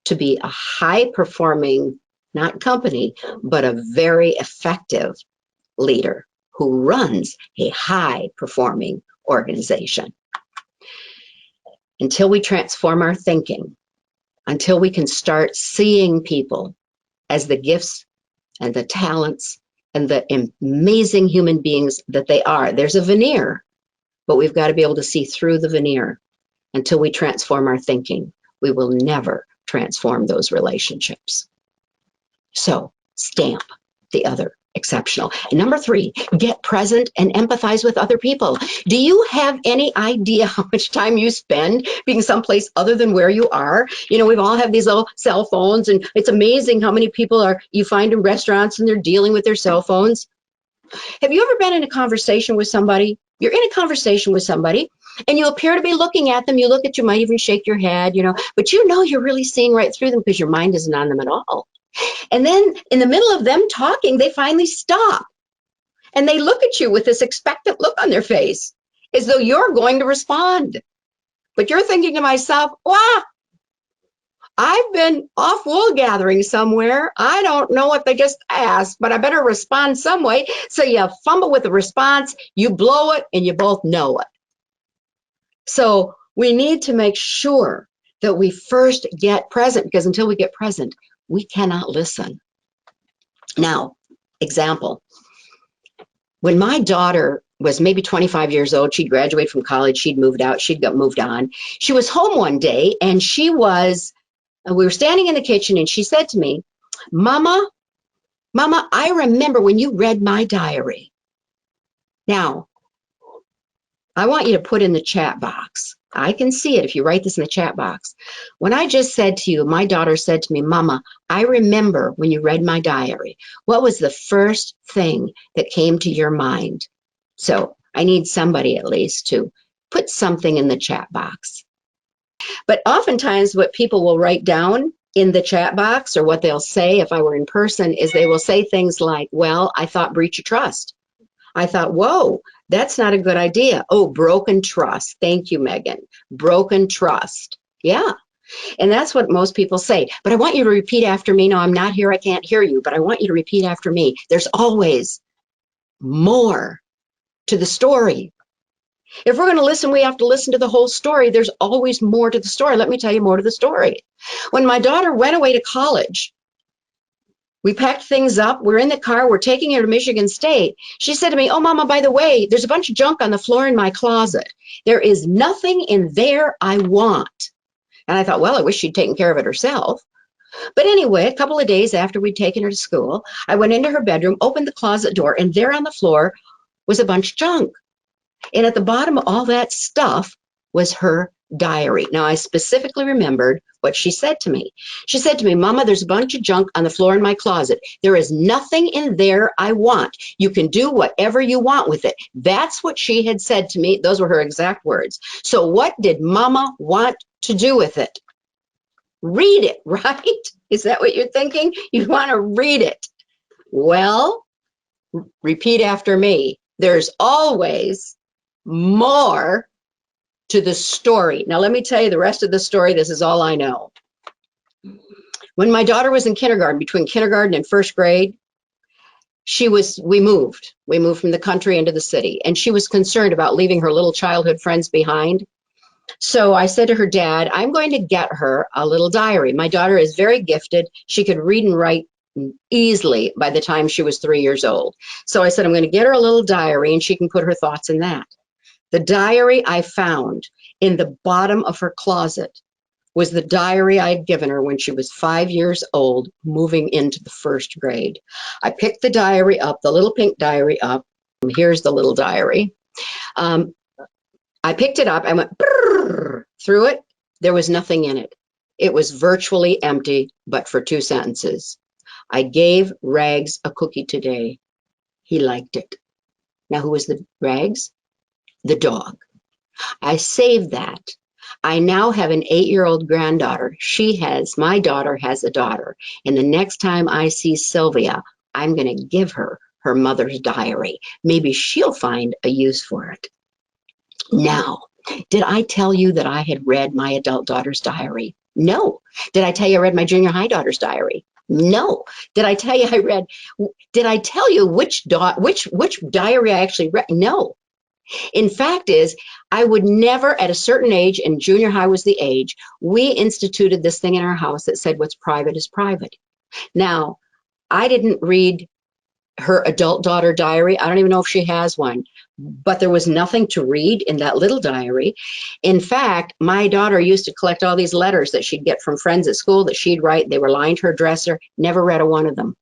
Speaker 2: to be a high-performing, not company, but a very effective leader who runs a high-performing organization. Until we transform our thinking, until we can start seeing people as the gifts and the talents and the amazing human beings that they are. There's a veneer, but we've got to be able to see through the veneer. Until we transform our thinking, we will never transform those relationships. So, stamp the other exceptional. And number 3, get present and empathize with other people. Do you have any idea how much time you spend being someplace other than where you are? You know, we've all have these little cell phones, and it's amazing how many people you find in restaurants and they're dealing with their cell phones. Have you ever been in a conversation with somebody? You're in a conversation with somebody and you appear to be looking at them. You look at, you might even shake your head, you know, but you know you're really seeing right through them because your mind isn't on them at all. And then in the middle of them talking, they finally stop and they look at you with this expectant look on their face as though you're going to respond. But you're thinking to myself, wow, I've been off wool gathering somewhere. I don't know what they just asked, but I better respond some way. So you fumble with the response, you blow it, and you both know it. So we need to make sure that we first get present, because until we get present, we cannot listen. Now, example. When my daughter was maybe 25 years old, she'd graduated from college, she'd moved out, she'd got moved on. She was home one day, and we were standing in the kitchen, and she said to me, Mama, I remember when you read my diary. Now, I want you to put in the chat box. I can see it if you write this in the chat box. When I just said to you, my daughter said to me, Mama, I remember when you read my diary. What was the first thing that came to your mind? So I need somebody at least to put something in the chat box. But oftentimes what people will write down in the chat box, or what they'll say if I were in person, is they will say things like, well, I thought breach of trust. I thought, whoa, that's not a good idea. Oh, broken trust. Thank you, Megan. Broken trust. Yeah. And that's what most people say. But I want you to repeat after me. No, I'm not here. I can't hear you. But I want you to repeat after me. There's always more to the story. If we're going to listen, we have to listen to the whole story. There's always more to the story. Let me tell you more to the story. When my daughter went away to college, we packed things up. We're in the car. We're taking her to Michigan State. She said to me, oh, Mama, by the way, there's a bunch of junk on the floor in my closet. There is nothing in there I want. And I thought, well, I wish she'd taken care of it herself. But anyway, a couple of days after we'd taken her to school, I went into her bedroom, opened the closet door, and there on the floor was a bunch of junk. And at the bottom of all that stuff was her diary. Now, I specifically remembered what she said to me. She said to me, Mama, there's a bunch of junk on the floor in my closet. There is nothing in there I want. You can do whatever you want with it. That's what she had said to me. Those were her exact words. So what did Mama want to do with it? Read it, right? Is that what you're thinking? You want to read it. Well, repeat after me. There's always more to the story. Now, let me tell you the rest of the story. This is all I know. When my daughter was in kindergarten, between kindergarten and first grade, we moved. We moved from the country into the city, and she was concerned about leaving her little childhood friends behind. So I said to her dad, I'm going to get her a little diary. My daughter is very gifted. She could read and write easily by the time she was 3 years old. So I said, I'm going to get her a little diary, and she can put her thoughts in that. The diary I found in the bottom of her closet was the diary I had given her when she was 5 years old, moving into the first grade. I picked the diary up, the little pink diary up. Here's the little diary. I picked it up. I went through it. There was nothing in it. It was virtually empty, but for 2 sentences. I gave Rags a cookie today. He liked it. Now, who was the Rags? The dog. I saved that. I now have an 8-year-old granddaughter. My daughter has a daughter. And the next time I see Sylvia, I'm going to give her her mother's diary. Maybe she'll find a use for it. Now, did I tell you that I had read my adult daughter's diary? No. Did I tell you I read my junior high daughter's diary? No. Did I tell you which diary I actually read? No. In fact I would never, at a certain age, and junior high was the age, we instituted this thing in our house that said what's private is private. Now, I didn't read her adult daughter diary. I don't even know if she has one, but there was nothing to read in that little diary. In fact, my daughter used to collect all these letters that she'd get from friends at school that she'd write. They were lined her dresser, never read a one of them.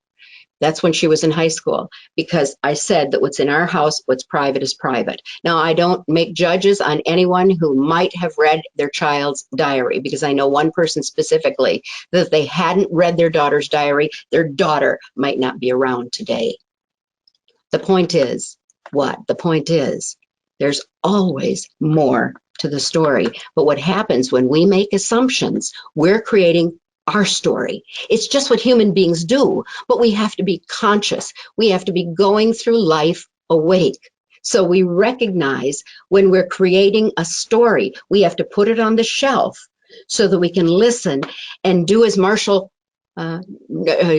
Speaker 2: That's when she was in high school, because I said that what's in our house, what's private is private. Now, I don't make judges on anyone who might have read their child's diary, because I know one person specifically that if they hadn't read their daughter's diary, their daughter might not be around today. The point is, what? The point is, there's always more to the story. But what happens when we make assumptions, we're creating our story. It's just what human beings do, but we have to be conscious. We have to be going through life awake. So we recognize when we're creating a story, we have to put it on the shelf so that we can listen and do as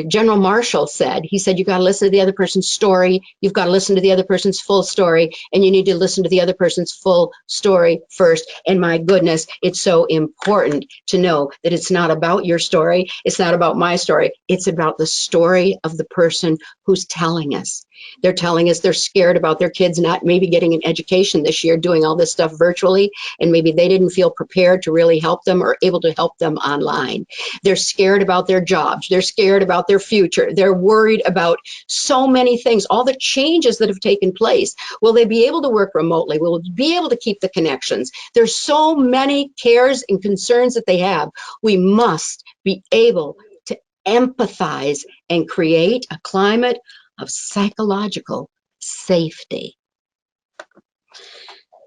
Speaker 2: General Marshall said. He said, you got to listen to the other person's story. You've got to listen to the other person's full story, and you need to listen to the other person's full story first. And my goodness, it's so important to know that it's not about your story. It's not about my story. It's about the story of the person who's telling us. They're telling us they're scared about their kids not maybe getting an education this year, doing all this stuff virtually, and maybe they didn't feel prepared to really help them or able to help them online. They're scared about their job. jobs. They're scared about their future. They're worried about so many things, all the changes that have taken place. Will they be able to work remotely? Will they be able to keep the connections? There's so many cares and concerns that they have. We must be able to empathize and create a climate of psychological safety.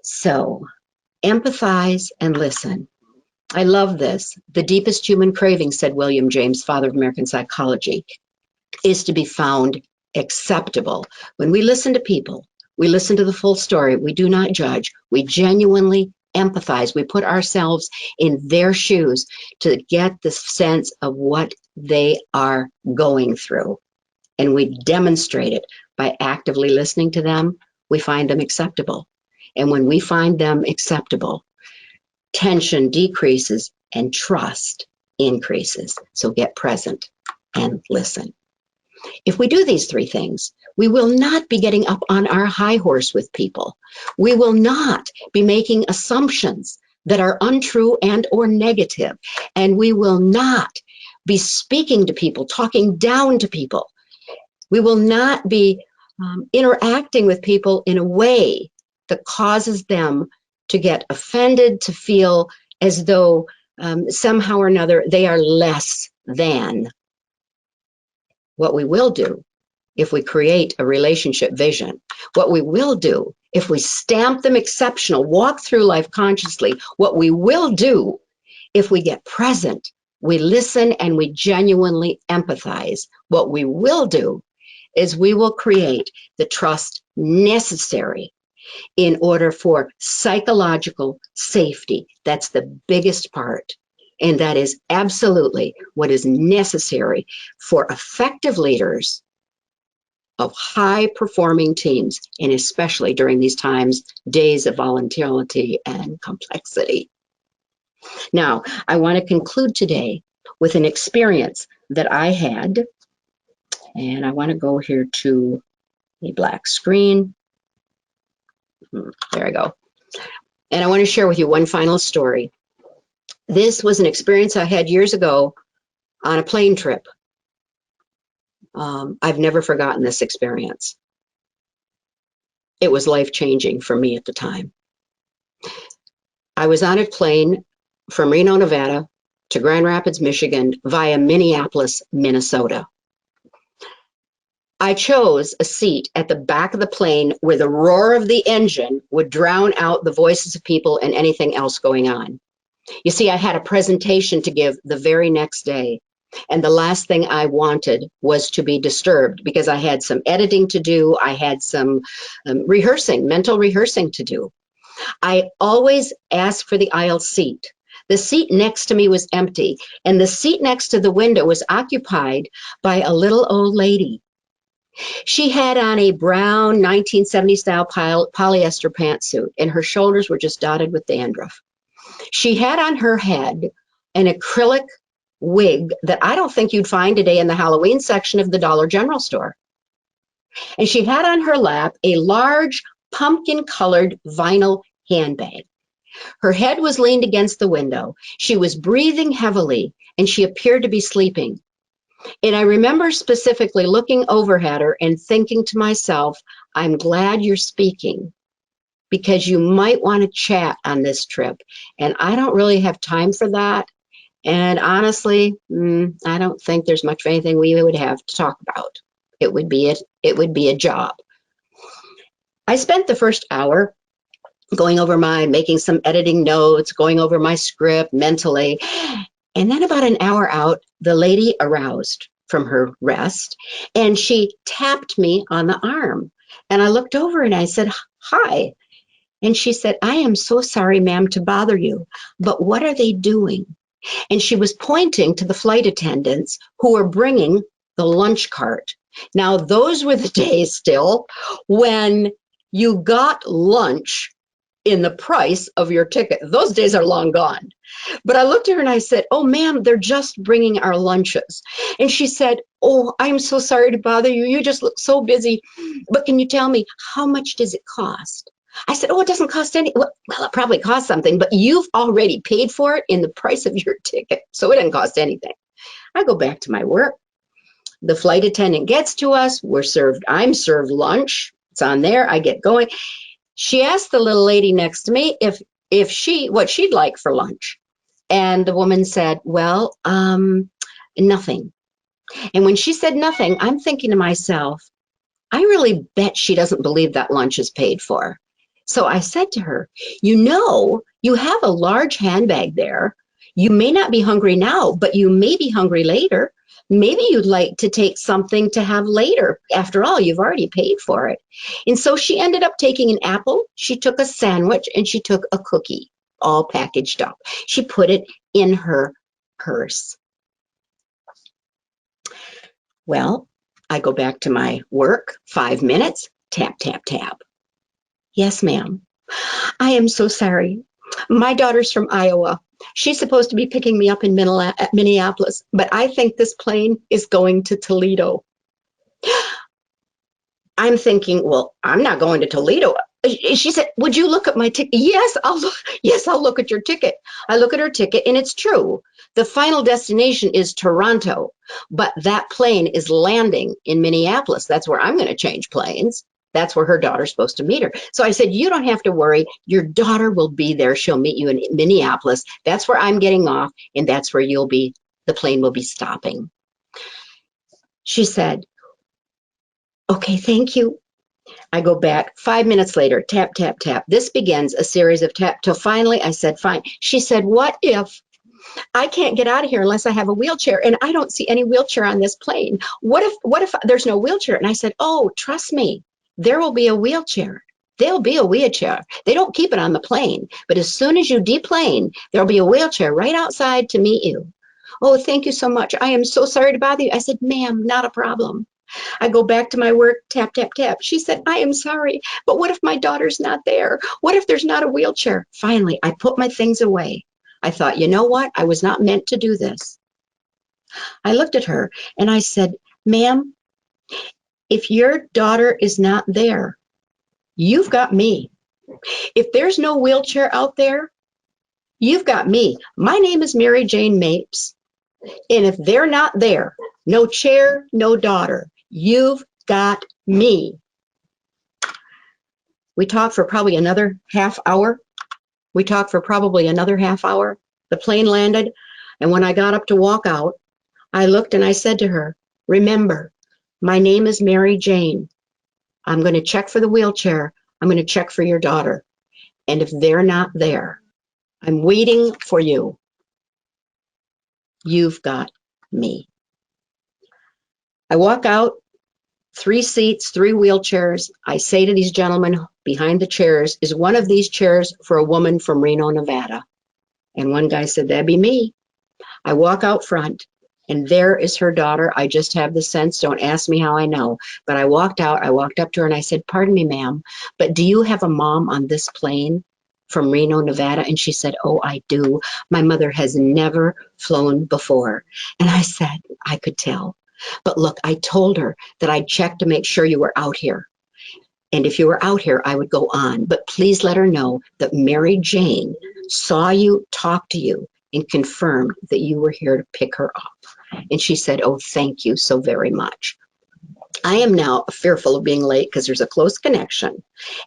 Speaker 2: So, empathize and listen. I love this. The deepest human craving, said William James, father of American psychology, is to be found acceptable. When we listen to people, we listen to the full story. We do not judge. We genuinely empathize. We put ourselves in their shoes to get the sense of what they are going through. And we demonstrate it by actively listening to them. We find them acceptable. And when we find them acceptable, tension decreases and trust increases. So get present and listen. If we do these three things, we will not be getting up on our high horse with people. We will not be making assumptions that are untrue and or negative. And we will not be speaking to people, talking down to people. We will not be interacting with people in a way that causes them to get offended, to feel as though somehow or another they are less than. What we will do if we create a relationship vision, what we will do if we stamp them exceptional, walk through life consciously, what we will do if we get present, we listen and we genuinely empathize, what we will do is we will create the trust necessary in order for psychological safety. That's the biggest part. And that is absolutely what is necessary for effective leaders of high-performing teams, and especially during these times, days of volatility and complexity. Now, I want to conclude today with an experience that I had, and I want to go here to a black screen. There I go. And I want to share with you one final story. This was an experience I had years ago on a plane trip. I've never forgotten this experience. It was life-changing for me at the time. I was on a plane from Reno, Nevada to Grand Rapids, Michigan via Minneapolis, Minnesota. I chose a seat at the back of the plane where the roar of the engine would drown out the voices of people and anything else going on. You see, I had a presentation to give the very next day, and the last thing I wanted was to be disturbed because I had some editing to do. I had some mental rehearsing to do. I always asked for the aisle seat. The seat next to me was empty, and the seat next to the window was occupied by a little old lady. She had on a brown 1970 style polyester pantsuit, and her shoulders were just dotted with dandruff. She had on her head an acrylic wig that I don't think you'd find today in the Halloween section of the Dollar General store. And she had on her lap a large pumpkin-colored vinyl handbag. Her head was leaned against the window. She was breathing heavily, and she appeared to be sleeping. And I remember specifically looking over at her and thinking to myself, I'm glad you're speaking, because you might want to chat on this trip. And I don't really have time for that. And honestly, I don't think there's much of anything we would have to talk about. It would be a job. I spent the first hour making some editing notes, going over my script mentally. And then about an hour out, the lady aroused from her rest and she tapped me on the arm. And I looked over and I said, hi. And she said, I am so sorry, ma'am, to bother you, but what are they doing? And she was pointing to the flight attendants who were bringing the lunch cart. Now, those were the days still when you got lunch in the price of your ticket. Those days are long gone. But I looked at her and I said, oh, ma'am, they're just bringing our lunches. And she said, oh, I'm so sorry to bother you. You just look so busy. But can you tell me, how much does it cost? I said, oh, it doesn't cost any. Well, it probably costs something, but you've already paid for it in the price of your ticket. So it didn't cost anything. I go back to my work. The flight attendant gets to us. I'm served lunch. It's on there. I get going. She asked the little lady next to me what she'd like for lunch. And the woman said, well, nothing. And when she said nothing, I'm thinking to myself, I really bet she doesn't believe that lunch is paid for. So I said to her, you have a large handbag there. You may not be hungry now, but you may be hungry later. Maybe you'd like to take something to have later. After all, you've already paid for it. And so she ended up taking an apple, she took a sandwich, and she took a cookie, all packaged up. She put it in her purse. Well, I go back to my work, 5 minutes, tap, tap, tap. Yes, ma'am. I am so sorry. My daughter's from Iowa. She's supposed to be picking me up in Minneapolis, but I think this plane is going to Toledo. I'm thinking, well, I'm not going to Toledo. She said, would you look at my ticket? Yes, I'll look at your ticket. I look at her ticket, and it's true. The final destination is Toronto, but that plane is landing in Minneapolis. That's where I'm going to change planes. That's where her daughter's supposed to meet her. So I said, you don't have to worry. Your daughter will be there. She'll meet you in Minneapolis. That's where I'm getting off, and that's where the plane will be stopping. She said, okay, thank you. I go back 5 minutes later, tap, tap, tap. This begins a series of tap till finally I said, fine. She said, what if I can't get out of here unless I have a wheelchair, and I don't see any wheelchair on this plane? What if there's no wheelchair? And I said, oh, trust me, there will be a wheelchair. There'll be a wheelchair. They don't keep it on the plane, but as soon as you deplane, there'll be a wheelchair right outside to meet you. Oh, thank you so much. I am so sorry to bother you. I said, ma'am, not a problem. I go back to my work, tap, tap, tap. She said, I am sorry, but what if my daughter's not there? What if there's not a wheelchair? Finally, I put my things away. I thought, you know what? I was not meant to do this. I looked at her and I said, ma'am, if your daughter is not there, you've got me. If there's no wheelchair out there, you've got me. My name is Mary Jane Mapes. And if they're not there, no chair, no daughter, you've got me. We talked for probably another half hour. The plane landed, and when I got up to walk out, I looked and I said to her, remember, my name is Mary Jane. I'm going to check for the wheelchair. I'm going to check for your daughter. And if they're not there, I'm waiting for you. You've got me. I walk out, 3 seats, 3 wheelchairs. I say to these gentlemen behind the chairs, is one of these chairs for a woman from Reno, Nevada? And one guy said, that'd be me. I walk out front, and there is her daughter. I just have the sense, don't ask me how I know. But I walked out, I walked up to her and I said, pardon me, ma'am, but do you have a mom on this plane from Reno, Nevada? And she said, oh, I do. My mother has never flown before. And I said, I could tell. But look, I told her that I'd check to make sure you were out here. And if you were out here, I would go on. But please let her know that Mary Jane saw you, talked to you, and confirmed that you were here to pick her up. And she said, oh, thank you so very much. I am now fearful of being late because there's a close connection,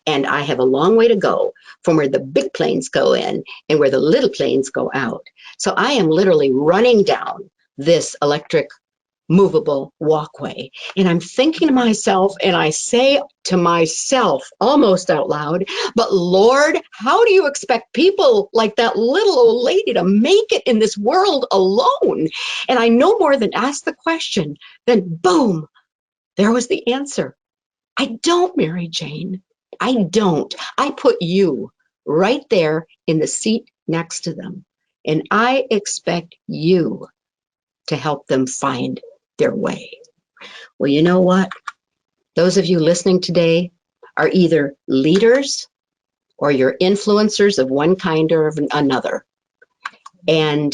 Speaker 2: and I have a long way to go from where the big planes go in and where the little planes go out. So I am literally running down this electric movable walkway. And I'm thinking to myself, and I say to myself almost out loud, but Lord, how do you expect people like that little old lady to make it in this world alone? And I no more than asked the question, then boom, there was the answer. I don't, Mary Jane. I don't. I put you right there in the seat next to them. And I expect you to help them find their way. Well, you know what? Those of you listening today are either leaders or you're influencers of one kind or of another. And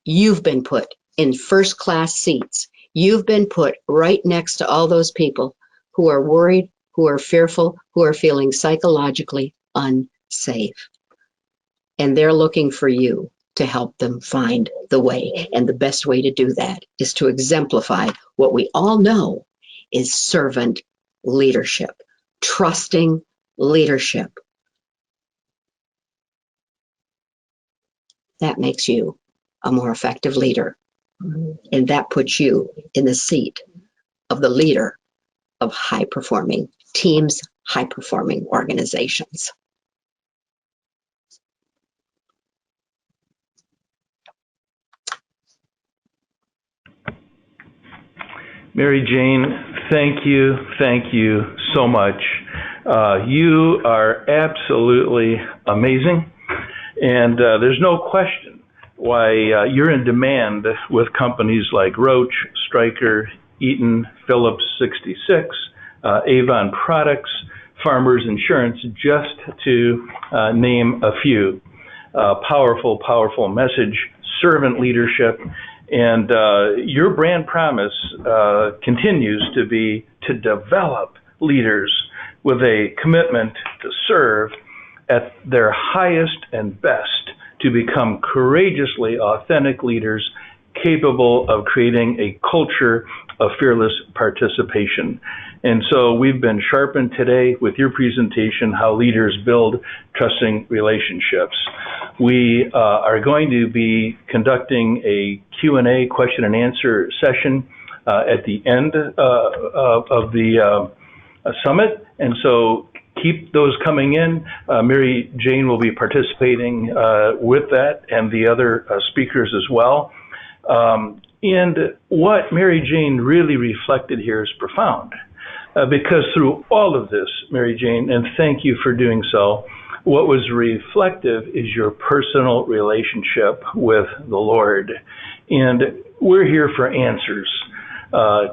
Speaker 2: you've been put in first class seats. You've been put right next to all those people who are worried, who are fearful, who are feeling psychologically unsafe. And they're looking for you to help them find the way. And the best way to do that is to exemplify what we all know is servant leadership, trusting leadership. That makes you a more effective leader. And that puts you in the seat of the leader of high-performing teams, high-performing organizations.
Speaker 1: Mary Jane, thank you so much. You are absolutely amazing, and there's no question why you're in demand with companies like Roche, Stryker, Eaton, Phillips 66, Avon Products, Farmers Insurance, just to name a few. Powerful message, servant leadership, and your brand promise continues to be to develop leaders with a commitment to serve at their highest and best, to become courageously authentic leaders capable of creating a culture of fearless participation. And so we've been sharpened today with your presentation, how leaders build trusting relationships. We are going to be conducting a Q&A, question and answer session at the end of the summit. And so keep those coming in. Mary Jane will be participating with that, and the other speakers as well. And what Mary Jane really reflected here is profound, because through all of this, Mary Jane, and thank you for doing so, what was reflective is your personal relationship with the Lord. And we're here for answers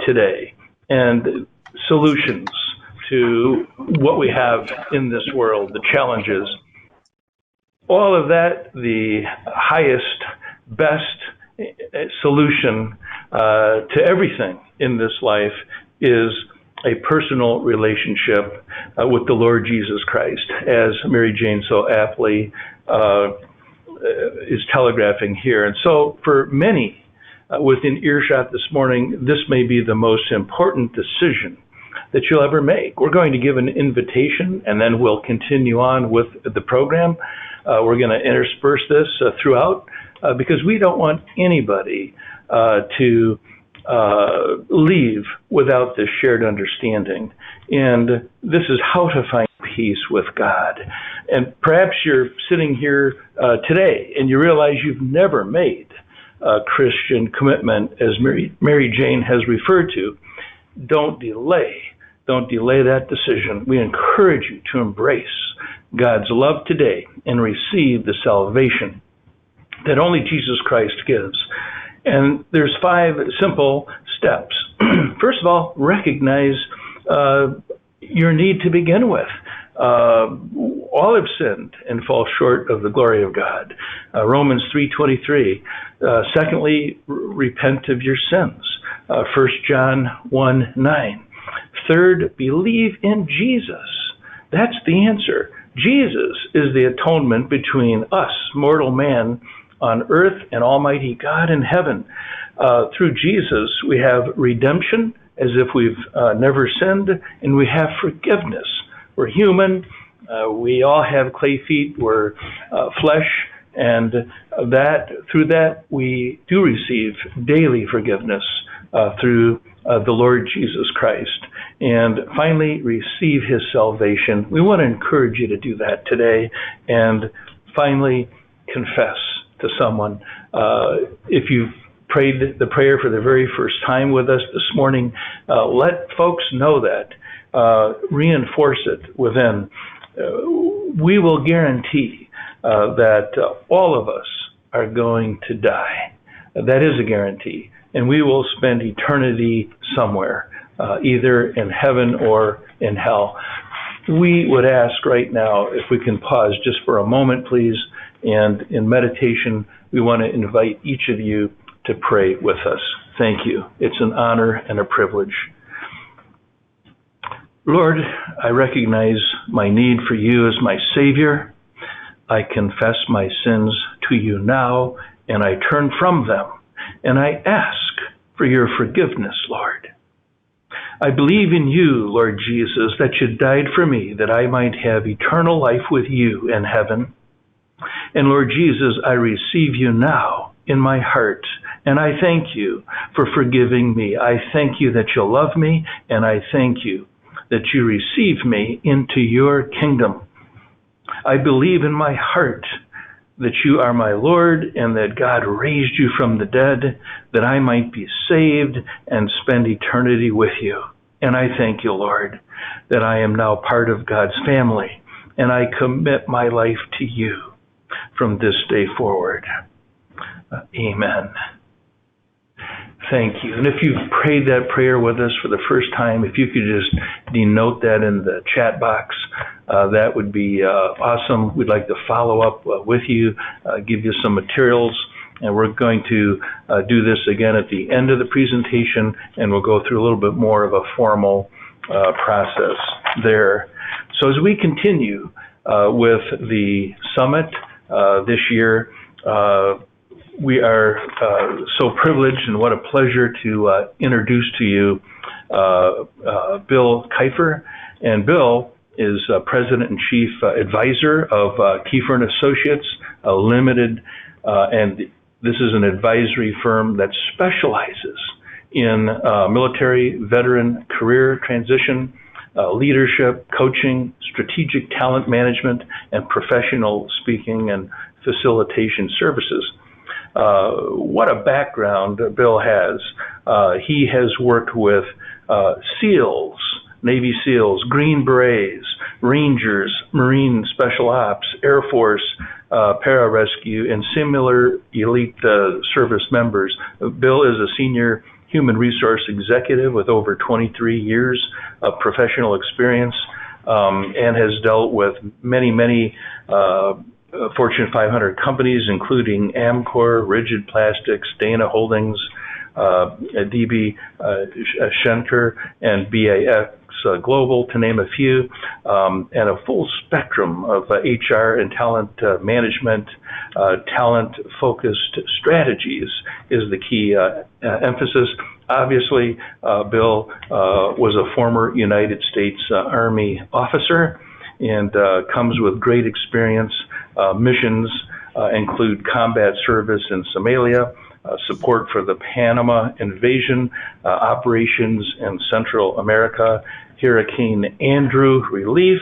Speaker 1: today and solutions to what we have in this world, the challenges. All of that, the highest, best solution to everything in this life is a personal relationship with the Lord Jesus Christ, as Mary Jane so aptly is telegraphing here. And so for many within earshot this morning, this may be the most important decision that you'll ever make. We're going to give an invitation, and then we'll continue on with the program. We're going to intersperse this throughout, because we don't want anybody to leave without this shared understanding. And this is how to find peace with God. And perhaps you're sitting here today and you realize you've never made a Christian commitment, as Mary Jane has referred to. Don't delay. Don't delay that decision. We encourage you to embrace God's love today and receive the salvation that only Jesus Christ gives. And there's 5 simple steps. First of all, recognize your need to begin with. All have sinned and fall short of the glory of God. Romans 3:23. Secondly, repent of your sins. 1 John 1:9. Third, believe in Jesus. That's the answer. Jesus is the atonement between us, mortal man, on earth and Almighty God in heaven. Through Jesus, we have redemption, as if we've never sinned, and we have forgiveness. We're human. We all have clay feet. We're flesh, and through that we do receive daily forgiveness through the Lord Jesus Christ. And finally, receive His salvation. We want to encourage you to do that today. And finally, confess to someone. If you've prayed the prayer for the very first time with us this morning, let folks know that. Reinforce it within. We will guarantee that all of us are going to die. That is a guarantee. And we will spend eternity somewhere, either in heaven or in hell. We would ask right now if we can pause just for a moment, please. And in meditation, we want to invite each of you to pray with us. Thank you. It's an honor and a privilege. Lord, I recognize my need for you as my Savior. I confess my sins to to you now, and I turn from them, and I ask for your forgiveness, Lord. I believe in you, Lord Jesus, that you died for me, that I might have eternal life with you in heaven. And Lord Jesus, I receive you now in my heart, and I thank you for forgiving me. I thank you that you love me, and I thank you that you receive me into your kingdom. I believe in my heart that you are my Lord and that God raised you from the dead, that I might be saved and spend eternity with you. And I thank you, Lord, that I am now part of God's family, and I commit my life to you from this day forward. Amen. Thank you. And if you've prayed that prayer with us for the first time, if you could just denote that in the chat box, that would be awesome. We'd like to follow up with you, give you some materials, and we're going to do this again at the end of the presentation, and we'll go through a little bit more of a formal process there. So as we continue with the summit this year, we are so privileged, and what a pleasure to introduce to you Bill Kieffer. And Bill is President and Chief Advisor of Kieffer and Associates Limited, and this is an advisory firm that specializes in military veteran career transition, leadership, coaching, strategic talent management, and professional speaking and facilitation services. What a background Bill has. He has worked with SEALs, Navy SEALs, Green Berets, Rangers, Marine Special Ops, Air Force, Pararescue, and similar elite service members. Bill is a senior human resource executive with over 23 years of professional experience, and has dealt with many Fortune 500 companies, including Amcor, Rigid Plastics, Dana Holdings, DB Schenker, and BAX Global, to name a few, and a full spectrum of HR and talent management, talent-focused strategies is the key emphasis. Obviously, Bill was a former United States Army officer and comes with great experience. Missions include combat service in Somalia, support for the Panama invasion, operations in Central America, Hurricane Andrew relief,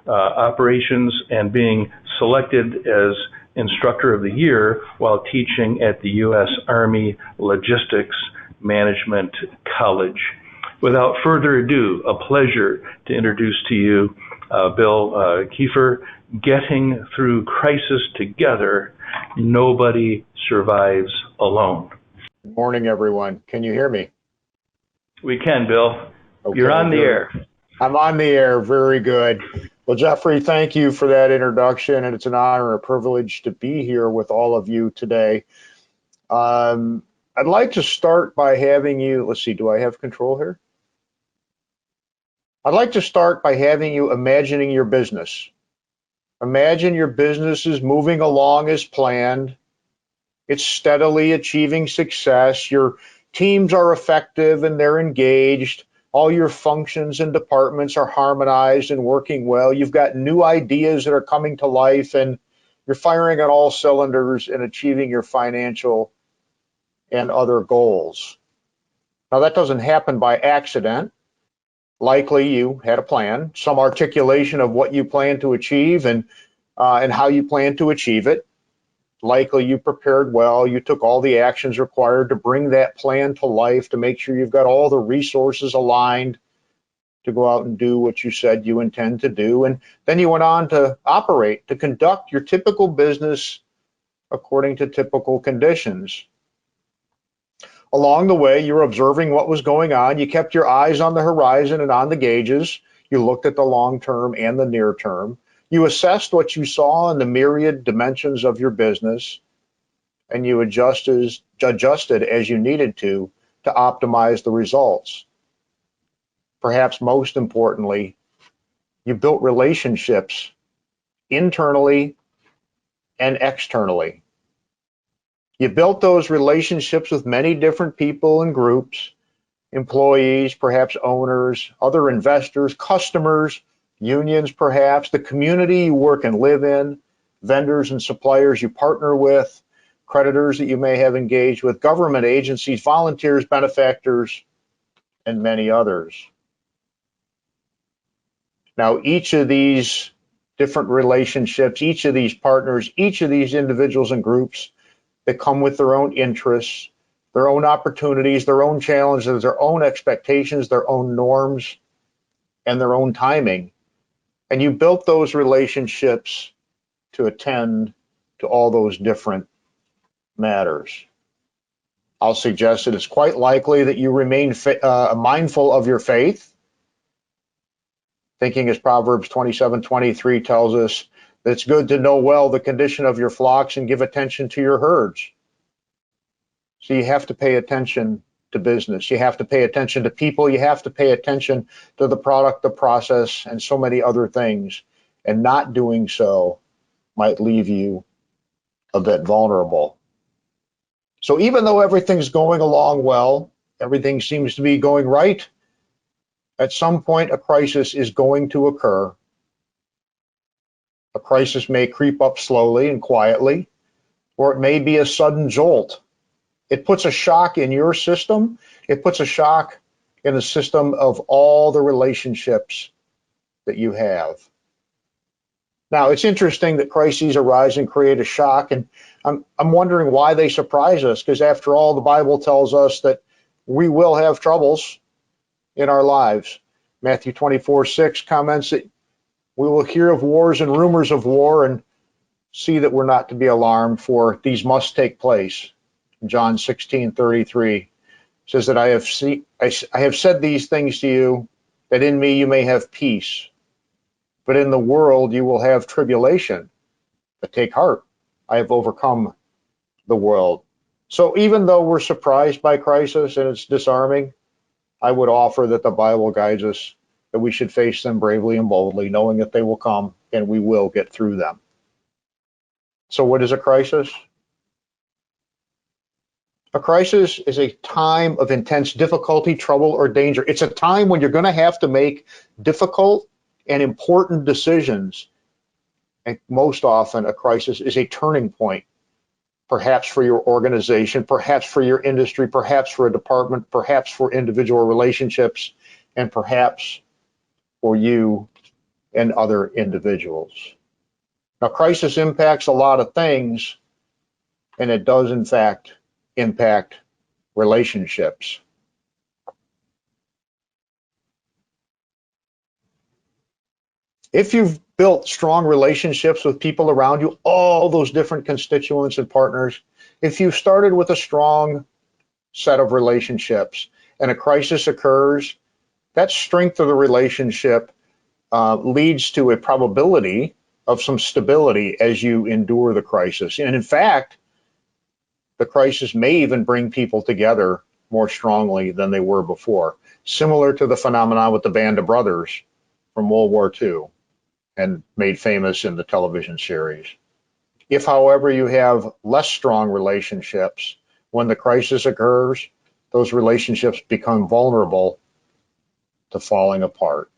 Speaker 1: operations, and being selected as Instructor of the Year while teaching at the U.S. Army Logistics Management College. Without further ado, a pleasure to introduce to you Bill Kieffer. Getting through crisis together. Nobody survives alone.
Speaker 3: Good morning, everyone. Can you hear me?
Speaker 1: We can, Bill.
Speaker 3: Okay,
Speaker 1: you're on the
Speaker 3: good.
Speaker 1: air.
Speaker 3: I'm on the air. Very good. Well, Jeffrey, thank you for that introduction, and it's an honor and a privilege to be here with all of you today. I'd like to start by having you, let's see, do I have control here? I'd like to start by having you imagining your business. Imagine your business is moving along as planned. It's steadily achieving success. Your teams are effective and they're engaged. All your functions and departments are harmonized and working well. You've got new ideas that are coming to life, and you're firing on all cylinders and achieving your financial and other goals. Now, that doesn't happen by accident. Likely you had a plan, some articulation of what you plan to achieve and how you plan to achieve it. Likely you prepared well, you took all the actions required to bring that plan to life, to make sure you've got all the resources aligned to go out and do what you said you intend to do. And then you went on to operate, to conduct your typical business according to typical conditions. Along the way, you're observing what was going on. You kept your eyes on the horizon and on the gauges. You looked at the long term and the near term. You assessed what you saw in the myriad dimensions of your business, and you adjusted as you needed to optimize the results. Perhaps most importantly, you built relationships internally and externally. You built those relationships with many different people and groups, employees, perhaps owners, other investors, customers, unions perhaps, the community you work and live in, vendors and suppliers you partner with, creditors that you may have engaged with, government agencies, volunteers, benefactors, and many others. Now, each of these different relationships, each of these partners, each of these individuals and groups that come with their own interests, their own opportunities, their own challenges, their own expectations, their own norms, and their own timing. And you built those relationships to attend to all those different matters. I'll suggest that it's quite likely that you remain mindful of your faith, thinking as Proverbs 27:23 tells us that it's good to know well the condition of your flocks and give attention to your herds. So you have to pay attention to business. You have to pay attention to people. You have to pay attention to the product, the process, and so many other things. And not doing so might leave you a bit vulnerable. So even though everything's going along well, everything seems to be going right, at some point a crisis is going to occur. A crisis may creep up slowly and quietly, or it may be a sudden jolt. It puts a shock in your system. It puts a shock in the system of all the relationships that you have. Now, it's interesting that crises arise and create a shock, and I'm wondering why they surprise us, because after all, the Bible tells us that we will have troubles in our lives. Matthew 24:6 comments that we will hear of wars and rumors of war and see that we're not to be alarmed, for these must take place. John 16:33 says that I have said these things to you, that in me you may have peace. But in the world you will have tribulation. But take heart, I have overcome the world. So even though we're surprised by crisis and it's disarming, I would offer that the Bible guides us that we should face them bravely and boldly, knowing that they will come and we will get through them. So what is a crisis? A crisis is a time of intense difficulty, trouble, or danger. It's a time when you're going to have to make difficult and important decisions. And most often, a crisis is a turning point, perhaps for your organization, perhaps for your industry, perhaps for a department, perhaps for individual relationships, and perhaps for you and other individuals. Now, crisis impacts a lot of things, and it does, in fact, impact relationships. If you've built strong relationships with people around you, all those different constituents and partners, if you started with a strong set of relationships and a crisis occurs, that strength of the relationship leads to a probability of some stability as you endure the crisis. And in fact, the crisis may even bring people together more strongly than they were before, similar to the phenomenon with the Band of Brothers from World War II and made famous in the television series. If, however, you have less strong relationships, when the crisis occurs, those relationships become vulnerable to falling apart.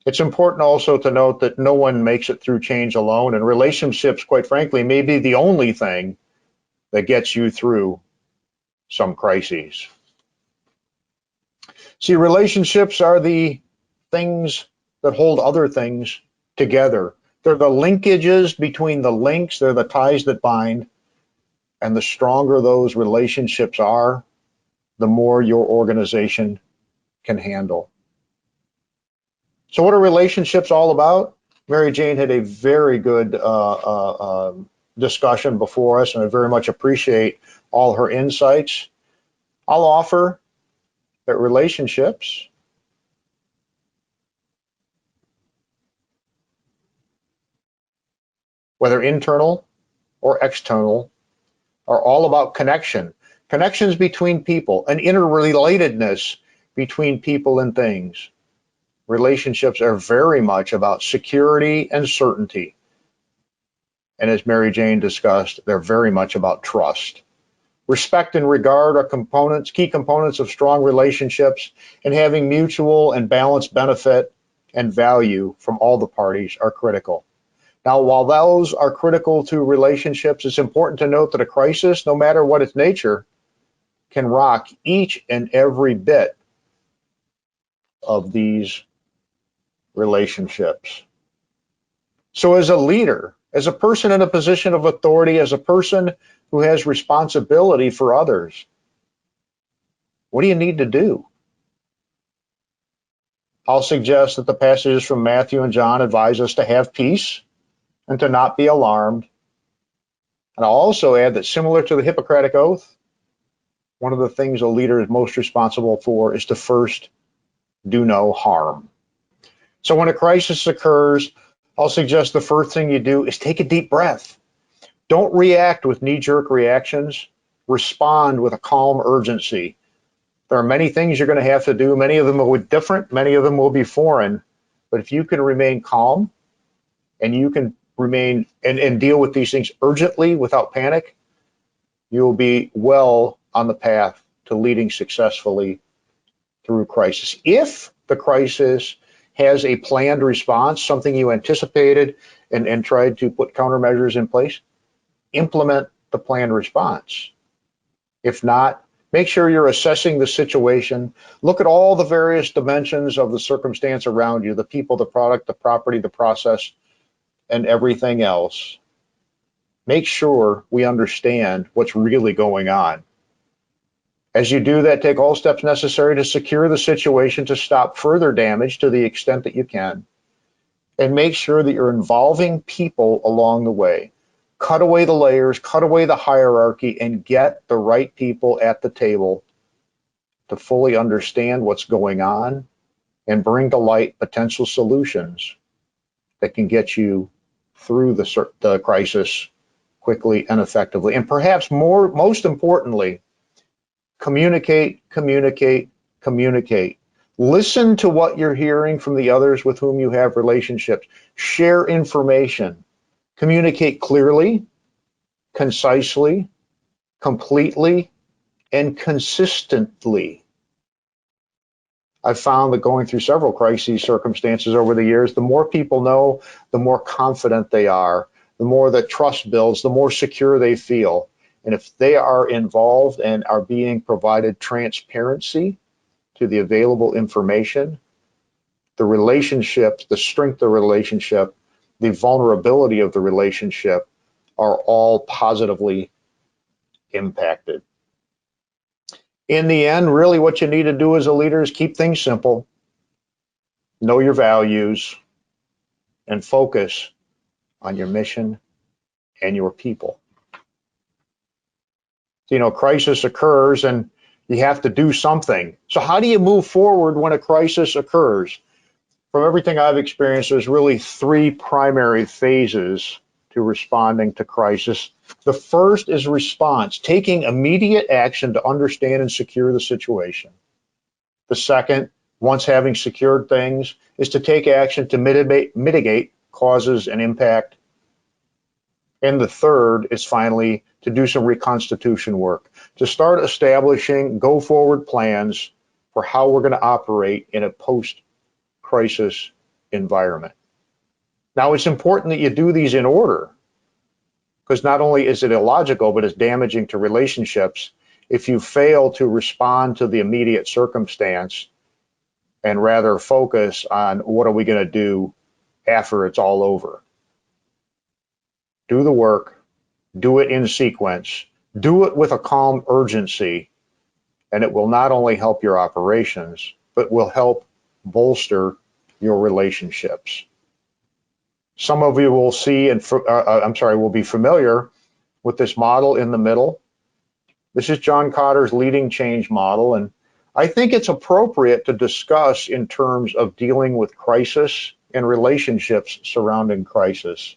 Speaker 3: It's important also to note that no one makes it through change alone, and relationships, quite frankly, may be the only thing that gets you through some crises. See, relationships are the things that hold other things together. They're the linkages between the links, they're the ties that bind, and the stronger those relationships are, the more your organization can handle. So what are relationships all about? Mary Jane had a very good discussion before us, and I very much appreciate all her insights. I'll offer that relationships whether internal or external, are all about connection. Connections between people, an interrelatedness between people and things. Relationships are very much about security and certainty. And as Mary Jane discussed, they're very much about trust. Respect and regard are key components of strong relationships, and having mutual and balanced benefit and value from all the parties are critical. Now, while those are critical to relationships, it's important to note that a crisis, no matter what its nature, can rock each and every bit of these relationships. So as a leader, as a person in a position of authority, as a person who has responsibility for others, what do you need to do? I'll suggest that the passages from Matthew and John advise us to have peace and to not be alarmed. And I'll also add that, similar to the Hippocratic Oath, one of the things a leader is most responsible for is to first do no harm. So when a crisis occurs, I'll suggest the first thing you do is take a deep breath. Don't react with knee-jerk reactions. Respond with a calm urgency. There are many things you're going to have to do. Many of them will be different. Many of them will be foreign. But if you can remain calm and you can remain and deal with these things urgently without panic, you'll be well on the path to leading successfully through crisis. If the crisis has a planned response, something you anticipated and tried to put countermeasures in place, implement the planned response. If not, make sure you're assessing the situation. Look at all the various dimensions of the circumstance around you, the people, the product, the property, the process, and everything else. Make sure we understand what's really going on. As you do that, take all steps necessary to secure the situation to stop further damage to the extent that you can. And make sure that you're involving people along the way. Cut away the layers, cut away the hierarchy, and get the right people at the table to fully understand what's going on and bring to light potential solutions that can get you through the crisis quickly and effectively. And perhaps most importantly, communicate, communicate, communicate. Listen to what you're hearing from the others with whom you have relationships. Share information. Communicate clearly, concisely, completely, and consistently. I've found that going through several crises circumstances over the years, the more people know, the more confident they are, the more that trust builds, the more secure they feel. And if they are involved and are being provided transparency to the available information, the relationship, the strength of the relationship, the vulnerability of the relationship are all positively impacted. In the end, really what you need to do as a leader is keep things simple, know your values, and focus on your mission and your people. You know, crisis occurs and you have to do something. So how do you move forward when a crisis occurs? From everything I've experienced, there's really three primary phases to responding to crisis. The first is response, taking immediate action to understand and secure the situation. The second, once having secured things, is to take action to mitigate causes and impact. And the third is finally to do some reconstitution work, to start establishing go-forward plans for how we're going to operate in a post-crisis environment. Now, it's important that you do these in order, because not only is it illogical, but it's damaging to relationships if you fail to respond to the immediate circumstance and rather focus on what are we going to do after it's all over. Do the work, do it in sequence, do it with a calm urgency, and it will not only help your operations, but will help bolster your relationships. Some of you will see, will be familiar with this model in the middle. This is John Kotter's leading change model, and I think it's appropriate to discuss in terms of dealing with crisis and relationships surrounding crisis.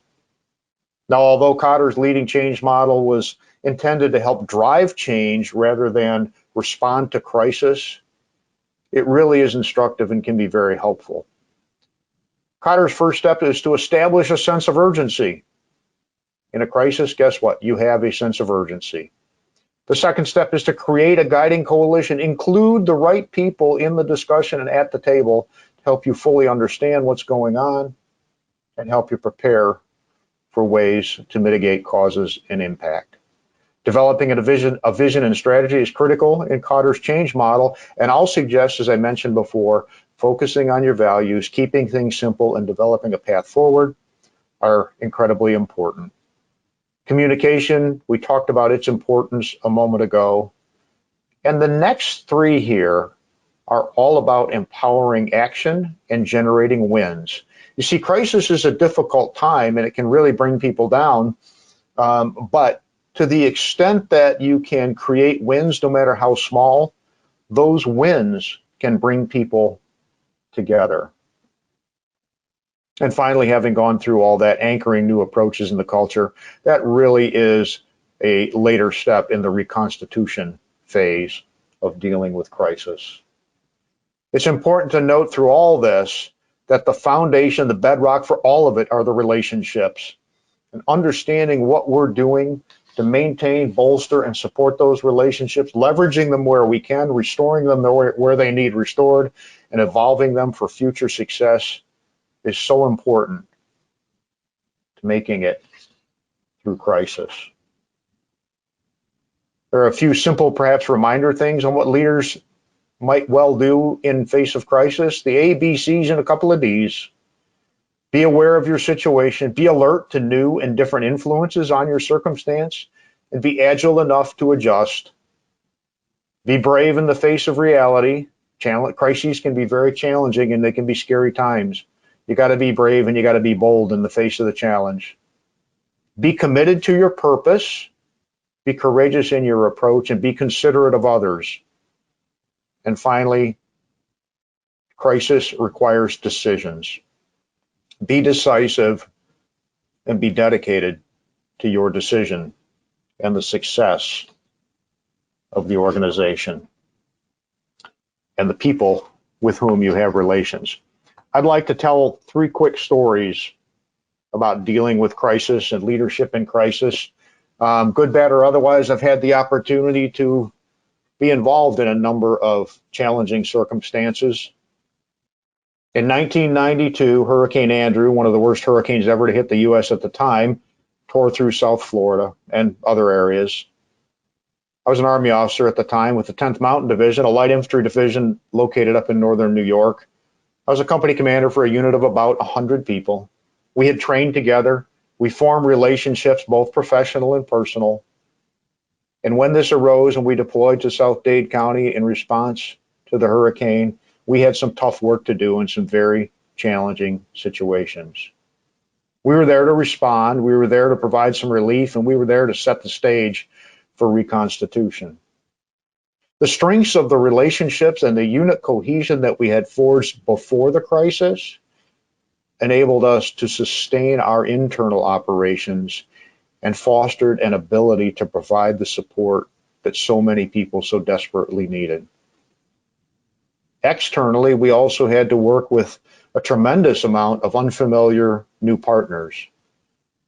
Speaker 3: Now, although Kotter's leading change model was intended to help drive change rather than respond to crisis, it really is instructive and can be very helpful. Kotter's first step is to establish a sense of urgency. in a crisis, guess what? You have a sense of urgency. The second step is to create a guiding coalition, include the right people in the discussion and at the table to help you fully understand what's going on and help you prepare for ways to mitigate causes and impact. Developing a vision and strategy is critical in Kotter's change model, and I'll suggest, as I mentioned before, focusing on your values, keeping things simple, and developing a path forward are incredibly important. Communication, we talked about its importance a moment ago. And the next three here are all about empowering action and generating wins. You see, crisis is a difficult time and it can really bring people down. But to the extent that you can create wins, no matter how small, those wins can bring people together. And finally, having gone through all that, anchoring new approaches in the culture, that really is a later step in the reconstitution phase of dealing with crisis. It's important to note through all this that the foundation, the bedrock for all of it are the relationships. And understanding what we're doing to maintain, bolster, and support those relationships, leveraging them where we can, restoring them where they need restored, and evolving them for future success is so important to making it through crisis. There are a few simple, perhaps, reminder things on what leaders might well do in face of crisis. The A, B, C's, and a couple of D's. Be aware of your situation. Be alert to new and different influences on your circumstance, and be agile enough to adjust. Be brave in the face of reality. Crises can be very challenging, and they can be scary times. You got to be brave and you got to be bold in the face of the challenge. Be committed to your purpose. Be courageous in your approach and be considerate of others. And finally, crisis requires decisions. Be decisive and be dedicated to your decision and the success of the organization and the people with whom you have relations. I'd like to tell three quick stories about dealing with crisis and leadership in crisis. Good, bad, or otherwise, I've had the opportunity to be involved in a number of challenging circumstances. In 1992, Hurricane Andrew, one of the worst hurricanes ever to hit the U.S. at the time, tore through South Florida and other areas. I was an Army officer at the time with the 10th Mountain Division, a light infantry division located up in northern New York. I was a company commander for a unit of about 100 people. We had trained together. We formed relationships, both professional and personal. And when this arose and we deployed to South Dade County in response to the hurricane, we had some tough work to do in some very challenging situations. We were there to respond. We were there to provide some relief, and we were there to set the stage for reconstitution. The strengths of the relationships and the unit cohesion that we had forged before the crisis enabled us to sustain our internal operations and fostered an ability to provide the support that so many people so desperately needed. Externally, we also had to work with a tremendous amount of unfamiliar new partners.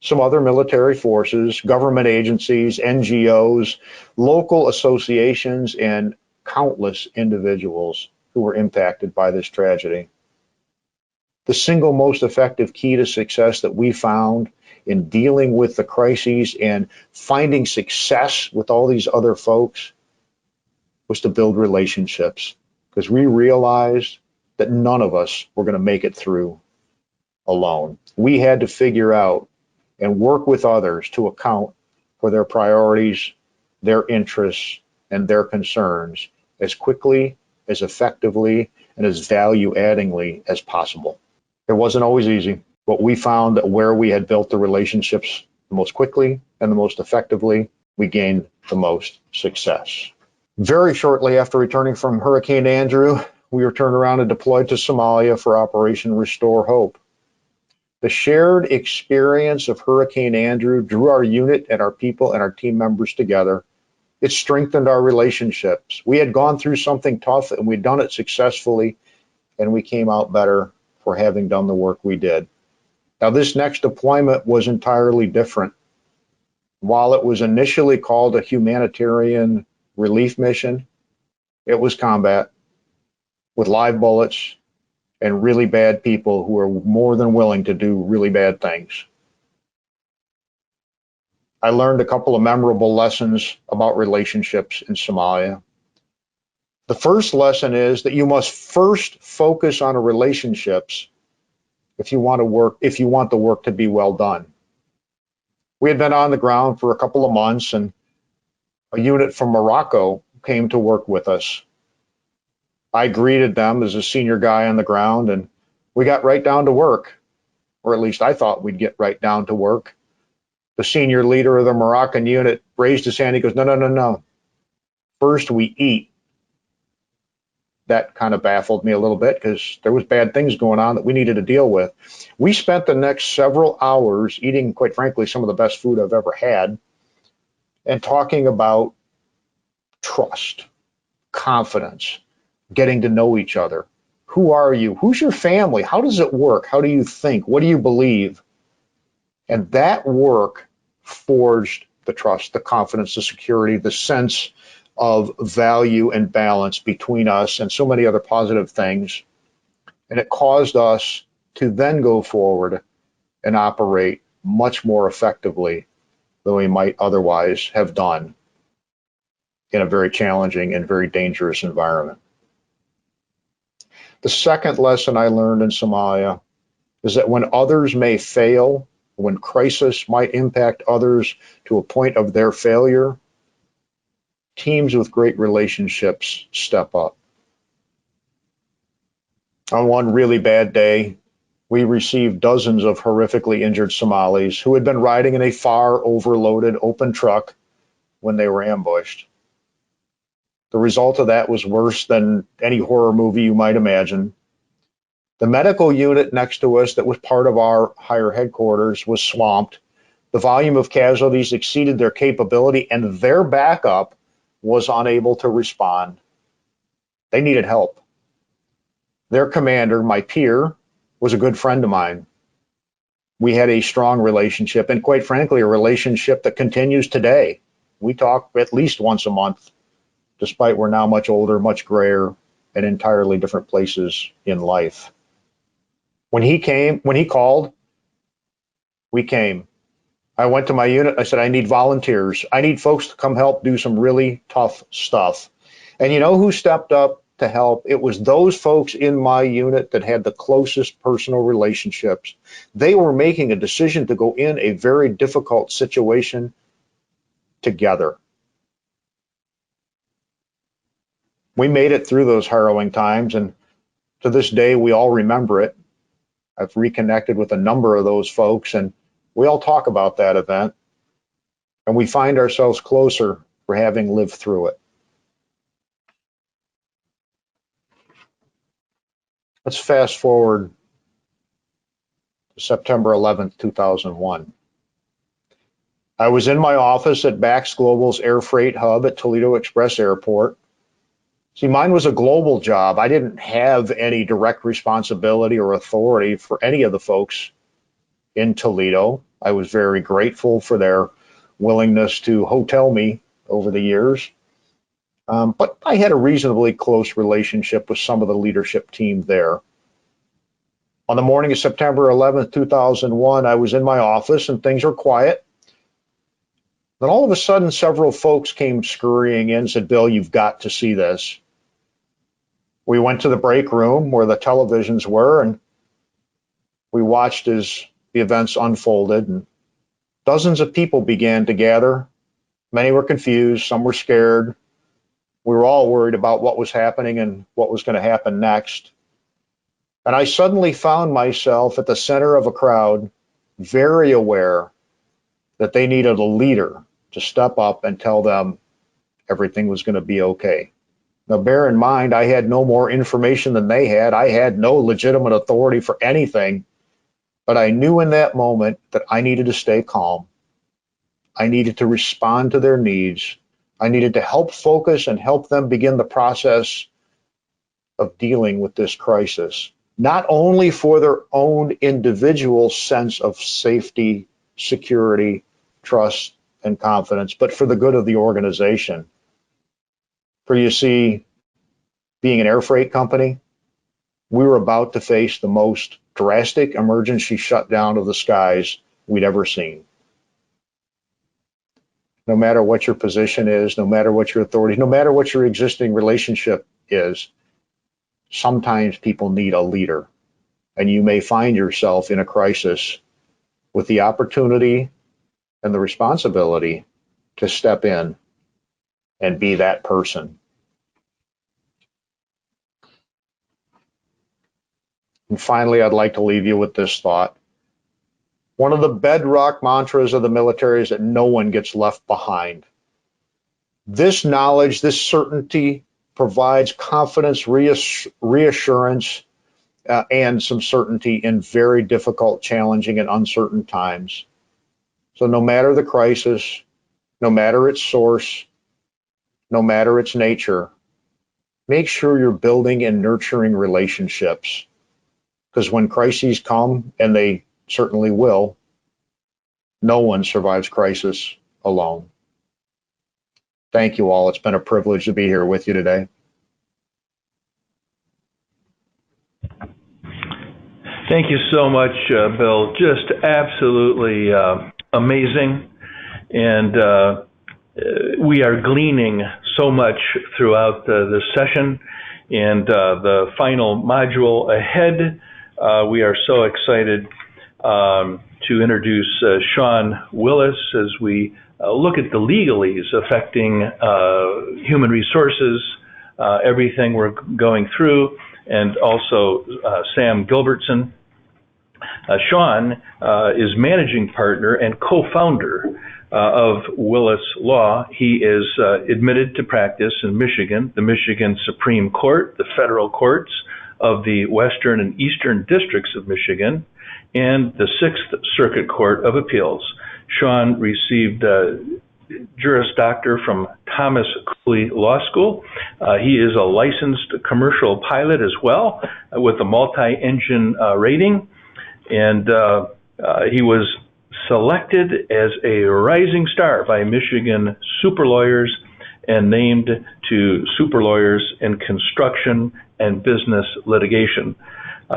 Speaker 3: Some other military forces, government agencies, NGOs, local associations, and countless individuals who were impacted by this tragedy. The single most effective key to success that we found in dealing with the crises and finding success with all these other folks was to build relationships, because we realized that none of us were going to make it through alone. We had to figure out and work with others to account for their priorities, their interests, and their concerns as quickly, as effectively, and as value-addingly as possible. It wasn't always easy, but we found that where we had built the relationships the most quickly and the most effectively, we gained the most success. Very shortly after returning from Hurricane Andrew, we were turned around and deployed to Somalia for Operation Restore Hope. The shared experience of Hurricane Andrew drew our unit and our people and our team members together. It strengthened our relationships. We had gone through something tough and we'd done it successfully, and we came out better for having done the work we did. Now, this next deployment was entirely different. While it was initially called a humanitarian relief mission, it was combat with live bullets and really bad people who are more than willing to do really bad things. I learned a couple of memorable lessons about relationships in Somalia. The first lesson is that you must first focus on relationships if you want the work to be well done. We had been on the ground for a couple of months, and a unit from Morocco came to work with us. I greeted them as a senior guy on the ground, and we got right down to work, or at least I thought we'd get right down to work. The senior leader of the Moroccan unit raised his hand. He goes, no. First we eat. That kind of baffled me a little bit because there was bad things going on that we needed to deal with. We spent the next several hours eating, quite frankly, some of the best food I've ever had, and talking about trust, confidence, getting to know each other. Who are you? Who's your family? How does it work? How do you think? What do you believe? And that work forged the trust, the confidence, the security, the sense of value and balance between us and so many other positive things. And it caused us to then go forward and operate much more effectively than we might otherwise have done in a very challenging and very dangerous environment. The second lesson I learned in Somalia is that when others may fail, when crisis might impact others to a point of their failure, teams with great relationships step up. On one really bad day, we received dozens of horrifically injured Somalis who had been riding in a far overloaded open truck when they were ambushed. The result of that was worse than any horror movie you might imagine. The medical unit next to us that was part of our higher headquarters was swamped. The volume of casualties exceeded their capability, and their backup was unable to respond. They needed help. Their commander, my peer, was a good friend of mine. We had a strong relationship, and quite frankly, a relationship that continues today. We talk at least once a month, despite we're now much older, much grayer, and entirely different places in life. When he called, we came. I went to my unit. I said, I need volunteers. I need folks to come help do some really tough stuff. And you know who stepped up to help? It was those folks in my unit that had the closest personal relationships. They were making a decision to go in a very difficult situation together. We made it through those harrowing times, and to this day, we all remember it. I've reconnected with a number of those folks, and we all talk about that event, and we find ourselves closer for having lived through it. Let's fast forward to September 11th, 2001. I was in my office at Bax Global's air freight hub at Toledo Express Airport. See, mine was a global job. I didn't have any direct responsibility or authority for any of the folks in Toledo. I was very grateful for their willingness to hotel me over the years. But I had a reasonably close relationship with some of the leadership team there. On the morning of September 11th, 2001, I was in my office and things were quiet. Then all of a sudden, several folks came scurrying in and said, Bill, you've got to see this. We went to the break room where the televisions were, and we watched as the events unfolded, and dozens of people began to gather. Many were confused, some were scared. We were all worried about what was happening and what was going to happen next. And I suddenly found myself at the center of a crowd, very aware that they needed a leader to step up and tell them everything was going to be okay. Now, bear in mind, I had no more information than they had. I had no legitimate authority for anything, but I knew in that moment that I needed to stay calm. I needed to respond to their needs. I needed to help focus and help them begin the process of dealing with this crisis, not only for their own individual sense of safety, security, trust, and confidence, but for the good of the organization. For you see, being an air freight company, we were about to face the most drastic emergency shutdown of the skies we'd ever seen. No matter what your position is, no matter what your authority, no matter what your existing relationship is, sometimes people need a leader. And you may find yourself in a crisis with the opportunity and the responsibility to step in and be that person. And finally, I'd like to leave you with this thought. One of the bedrock mantras of the military is that no one gets left behind. This knowledge, this certainty provides confidence, reassurance, and some certainty in very difficult, challenging, and uncertain times. So no matter the crisis, no matter its source, no matter its nature, make sure you're building and nurturing relationships. Because when crises come, and they certainly will, no one survives crisis alone. Thank you all. It's been a privilege to be here with you today.
Speaker 1: Thank you so much, Bill. Just absolutely amazing. And we are gleaning so much throughout this session. And the final module ahead, we are so excited to introduce Shaun Willis as we look at the legalese affecting human resources, everything we're going through, and also Sam Gilbertson. Shaun is managing partner and co-founder of Willis Law. He is admitted to practice in Michigan, the Michigan Supreme Court, the federal courts of the Western and Eastern Districts of Michigan, and the Sixth Circuit Court of Appeals. Shaun received Juris Doctor from Thomas Cooley Law School. He is a licensed commercial pilot as well, with a multi-engine rating, and he was selected as a rising star by Michigan super lawyers and named to super lawyers in construction and business litigation.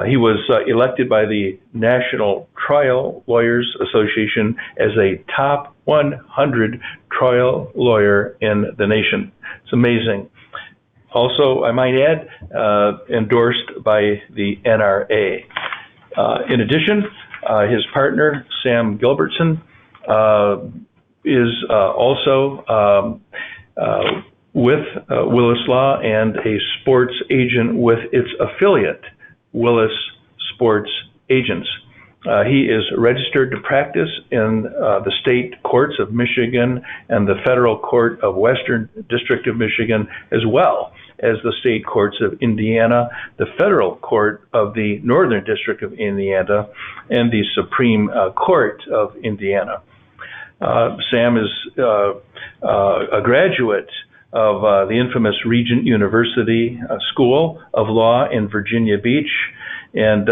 Speaker 1: He was elected by the National Trial Lawyers Association as a top 100 trial lawyer in the nation. It's amazing. Also, I might add, endorsed by the NRA. In addition, his partner, Sam Gilbertson, is also with Willis Law and a sports agent with its affiliate, Willis Sports Agents. He is registered to practice in the state courts of Michigan and the federal court of Western District of Michigan, as well as the state courts of Indiana, the federal court of the Northern District of Indiana, and the Supreme Court of Indiana. Sam is a graduate of the infamous Regent University School of Law in Virginia Beach, and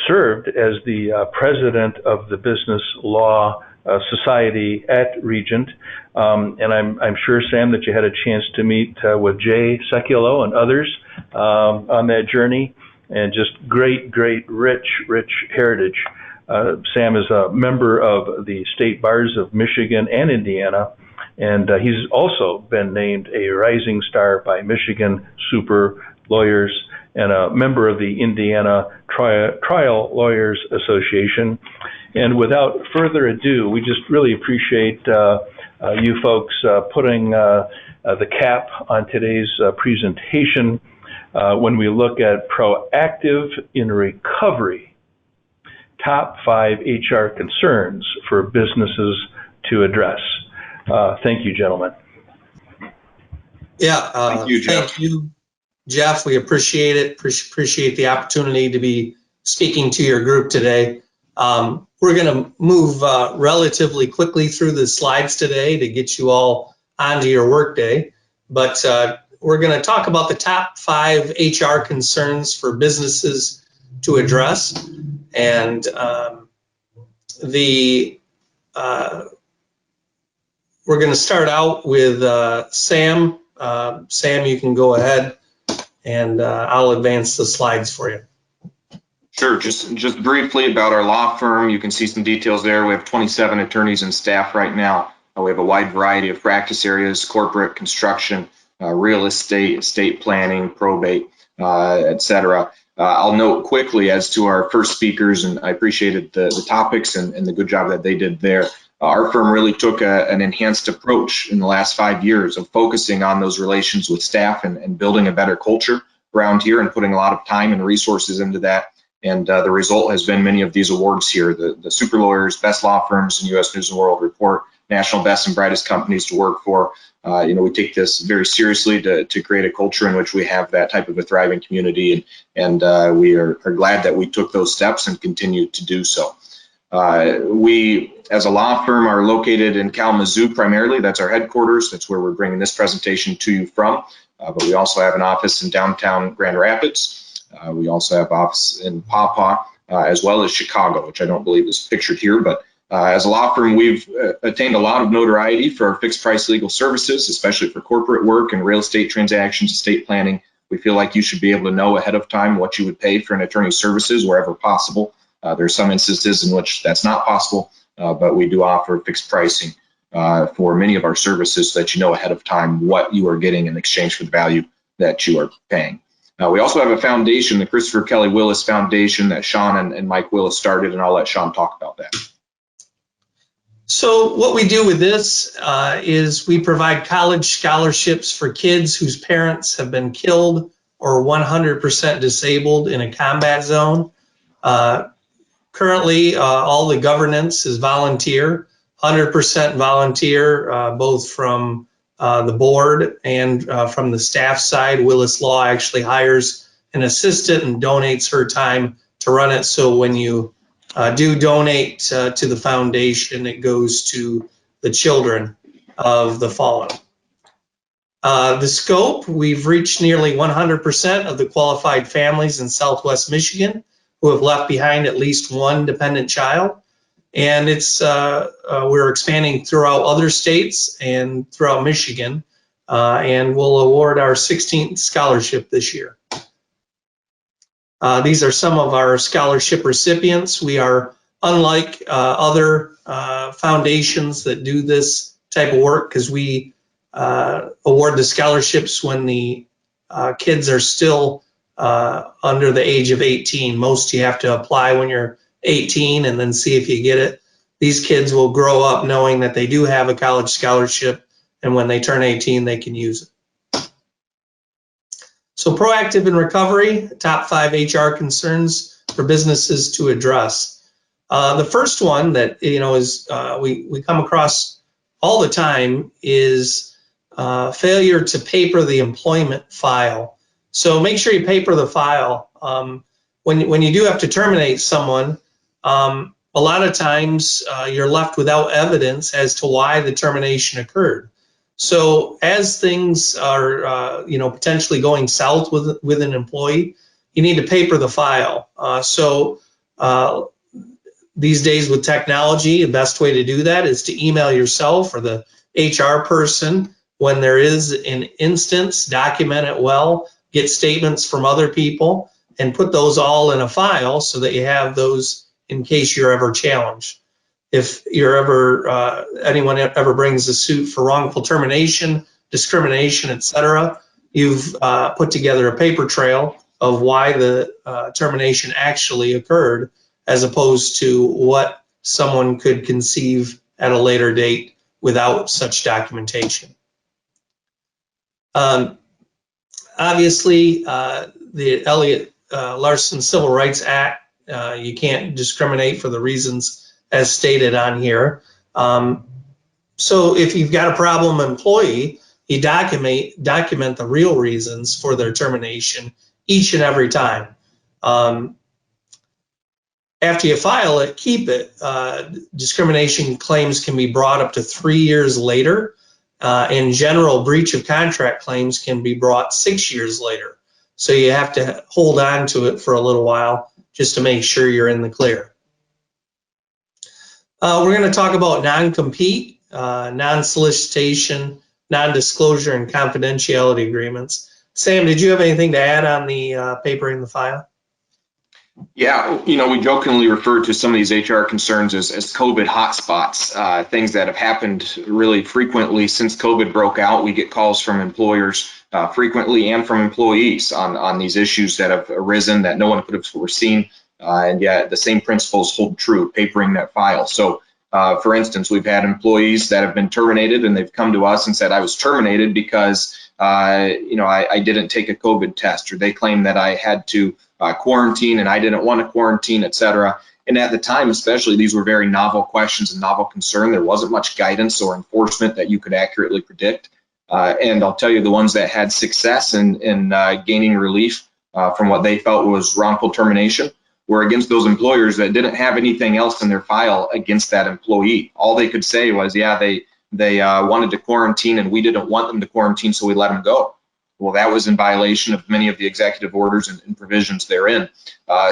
Speaker 1: served as the president of the Business Law Society at Regent. And I'm sure, Sam, that you had a chance to meet with Jay Seculo and others on that journey, and just great, rich heritage. Sam is a member of the state bars of Michigan and Indiana, and he's also been named a rising star by Michigan super lawyers and a member of the Indiana Trial Lawyers Association. And without further ado, we just really appreciate you folks putting the cap on today's presentation when we look at proactive in recovery, top 5 HR concerns for businesses to address. Thank you, gentlemen.
Speaker 4: Yeah,
Speaker 5: Thank you, Jeff.
Speaker 4: Thank you, Jeff. We appreciate it. Appreciate the opportunity to be speaking to your group today. We're going to move relatively quickly through the slides today to get you all onto your workday. But we're going to talk about the top 5 HR concerns for businesses to address. And the We're going to start out with Sam. Sam, you can go ahead, and I'll advance the slides for you.
Speaker 5: Sure. Just briefly about our law firm, you can see some details there. We have 27 attorneys and staff right now. We have a wide variety of practice areas: corporate, construction, real estate, estate planning, probate, et cetera. I'll note quickly as to our first speakers, and I appreciated the topics and the good job that they did there. Our firm really took an enhanced approach in the last 5 years of focusing on those relations with staff and building a better culture around here and putting a lot of time and resources into that. And the result has been many of these awards here: the Super Lawyers, Best Law Firms in U.S. News and World Report, National Best and Brightest Companies to Work For. We take this very seriously to create a culture in which we have that type of a thriving community, and we are glad that we took those steps and continue to do so. We, as a law firm, are located in Kalamazoo primarily. That's our headquarters. That's where we're bringing this presentation to you from. But we also have an office in downtown Grand Rapids. We also have office in Paw as well as Chicago, which I don't believe is pictured here. But as a law firm, we've attained a lot of notoriety for our fixed price legal services, especially for corporate work and real estate transactions, estate planning. We feel like you should be able to know ahead of time what you would pay for an attorney's services wherever possible. There are some instances in which that's not possible, but we do offer fixed pricing for many of our services so that you know ahead of time what you are getting in exchange for the value that you are paying. We also have a foundation, the Christopher Kelly Willis Foundation, that Shaun and Mike Willis started, and I'll let Shaun talk about that.
Speaker 4: So what we do with this is we provide college scholarships for kids whose parents have been killed or 100% disabled in a combat zone. Currently, all the governance is volunteer, 100% volunteer, both from the board and from the staff side. Willis Law actually hires an assistant and donates her time to run it. So when you do donate to the foundation, it goes to the children of the fallen. The scope: we've reached nearly 100% of the qualified families in Southwest Michigan who have left behind at least one dependent child. And it's we're expanding throughout other states and throughout Michigan, and we'll award our 16th scholarship this year. These are some of our scholarship recipients. We are unlike other foundations that do this type of work because we award the scholarships when the kids are still under the age of 18. Most you have to apply when you're 18 and then see if you get it. These kids will grow up knowing that they do have a college scholarship, and when they turn 18, they can use it. So proactive in recovery, top 5 HR concerns for businesses to address. The first one that is we come across all the time is failure to paper the employment file. So make sure you paper the file. When you do have to terminate someone, a lot of times you're left without evidence as to why the termination occurred. So as things are potentially going south with an employee, you need to paper the file. These days with technology, the best way to do that is to email yourself or the HR person when there is an instance, document it well, get statements from other people, and put those all in a file so that you have those in case you're ever challenged. If you're ever anyone ever brings a suit for wrongful termination, discrimination, etc., you've put together a paper trail of why the termination actually occurred, as opposed to what someone could conceive at a later date without such documentation. Obviously, the Elliott-Larsen Civil Rights Act, you can't discriminate for the reasons as stated on here. So if you've got a problem employee, you document the real reasons for their termination each and every time. After you file it, keep it. Discrimination claims can be brought up to 3 years later, and general breach of contract claims can be brought 6 years later. So you have to hold on to it for a little while just to make sure you're in the clear. We're going to talk about non-compete. non-solicitation, non-disclosure, and confidentiality agreements. Sam, did you have anything to add on the papering the file?
Speaker 5: Yeah, we jokingly refer to some of these HR concerns as COVID hotspots, things that have happened really frequently since COVID broke out. We get calls from employers frequently and from employees on these issues that have arisen that no one could have foreseen. And yet the same principles hold true, papering that file. So, for instance, we've had employees that have been terminated and they've come to us and said, I was terminated because, I didn't take a COVID test, or they claim that I had to quarantine and I didn't want to quarantine, et cetera. And at the time, especially, these were very novel questions and novel concern. There wasn't much guidance or enforcement that you could accurately predict. And I'll tell you, the ones that had success in gaining relief from what they felt was wrongful termination were against those employers that didn't have anything else in their file against that employee. All they could say was, yeah, they wanted to quarantine and we didn't want them to quarantine, so we let them go. Well, that was in violation of many of the executive orders and provisions therein.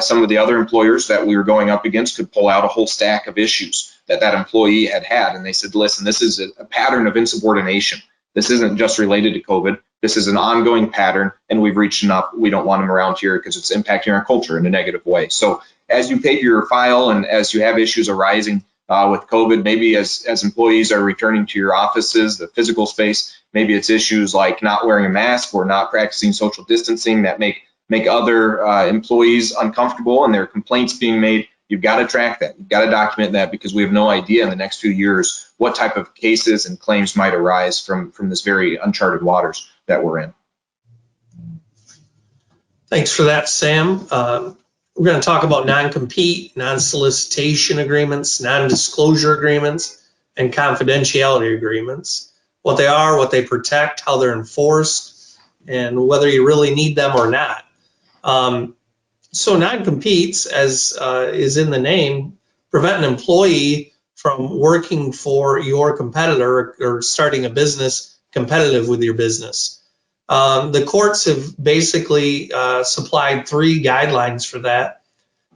Speaker 5: Some of the other employers that we were going up against could pull out a whole stack of issues that employee had. And they said, listen, this is a pattern of insubordination. This isn't just related to COVID. This is an ongoing pattern, and we've reached enough. We don't want them around here because it's impacting our culture in a negative way. So as you paper your file and as you have issues arising with COVID, maybe as employees are returning to your offices, the physical space, maybe it's issues like not wearing a mask or not practicing social distancing that make other employees uncomfortable, and there are complaints being made. You've got to track that. You've got to document that, because we have no idea in the next few years what type of cases and claims might arise from this very uncharted waters that we're in.
Speaker 4: Thanks for that, Sam. We're going to talk about non-compete, non-solicitation agreements, non-disclosure agreements, and confidentiality agreements. What they are, what they protect, how they're enforced, and whether you really need them or not. So non-competes, as is in the name, prevent an employee from working for your competitor or starting a business competitive with your business. The courts have basically supplied 3 guidelines for that.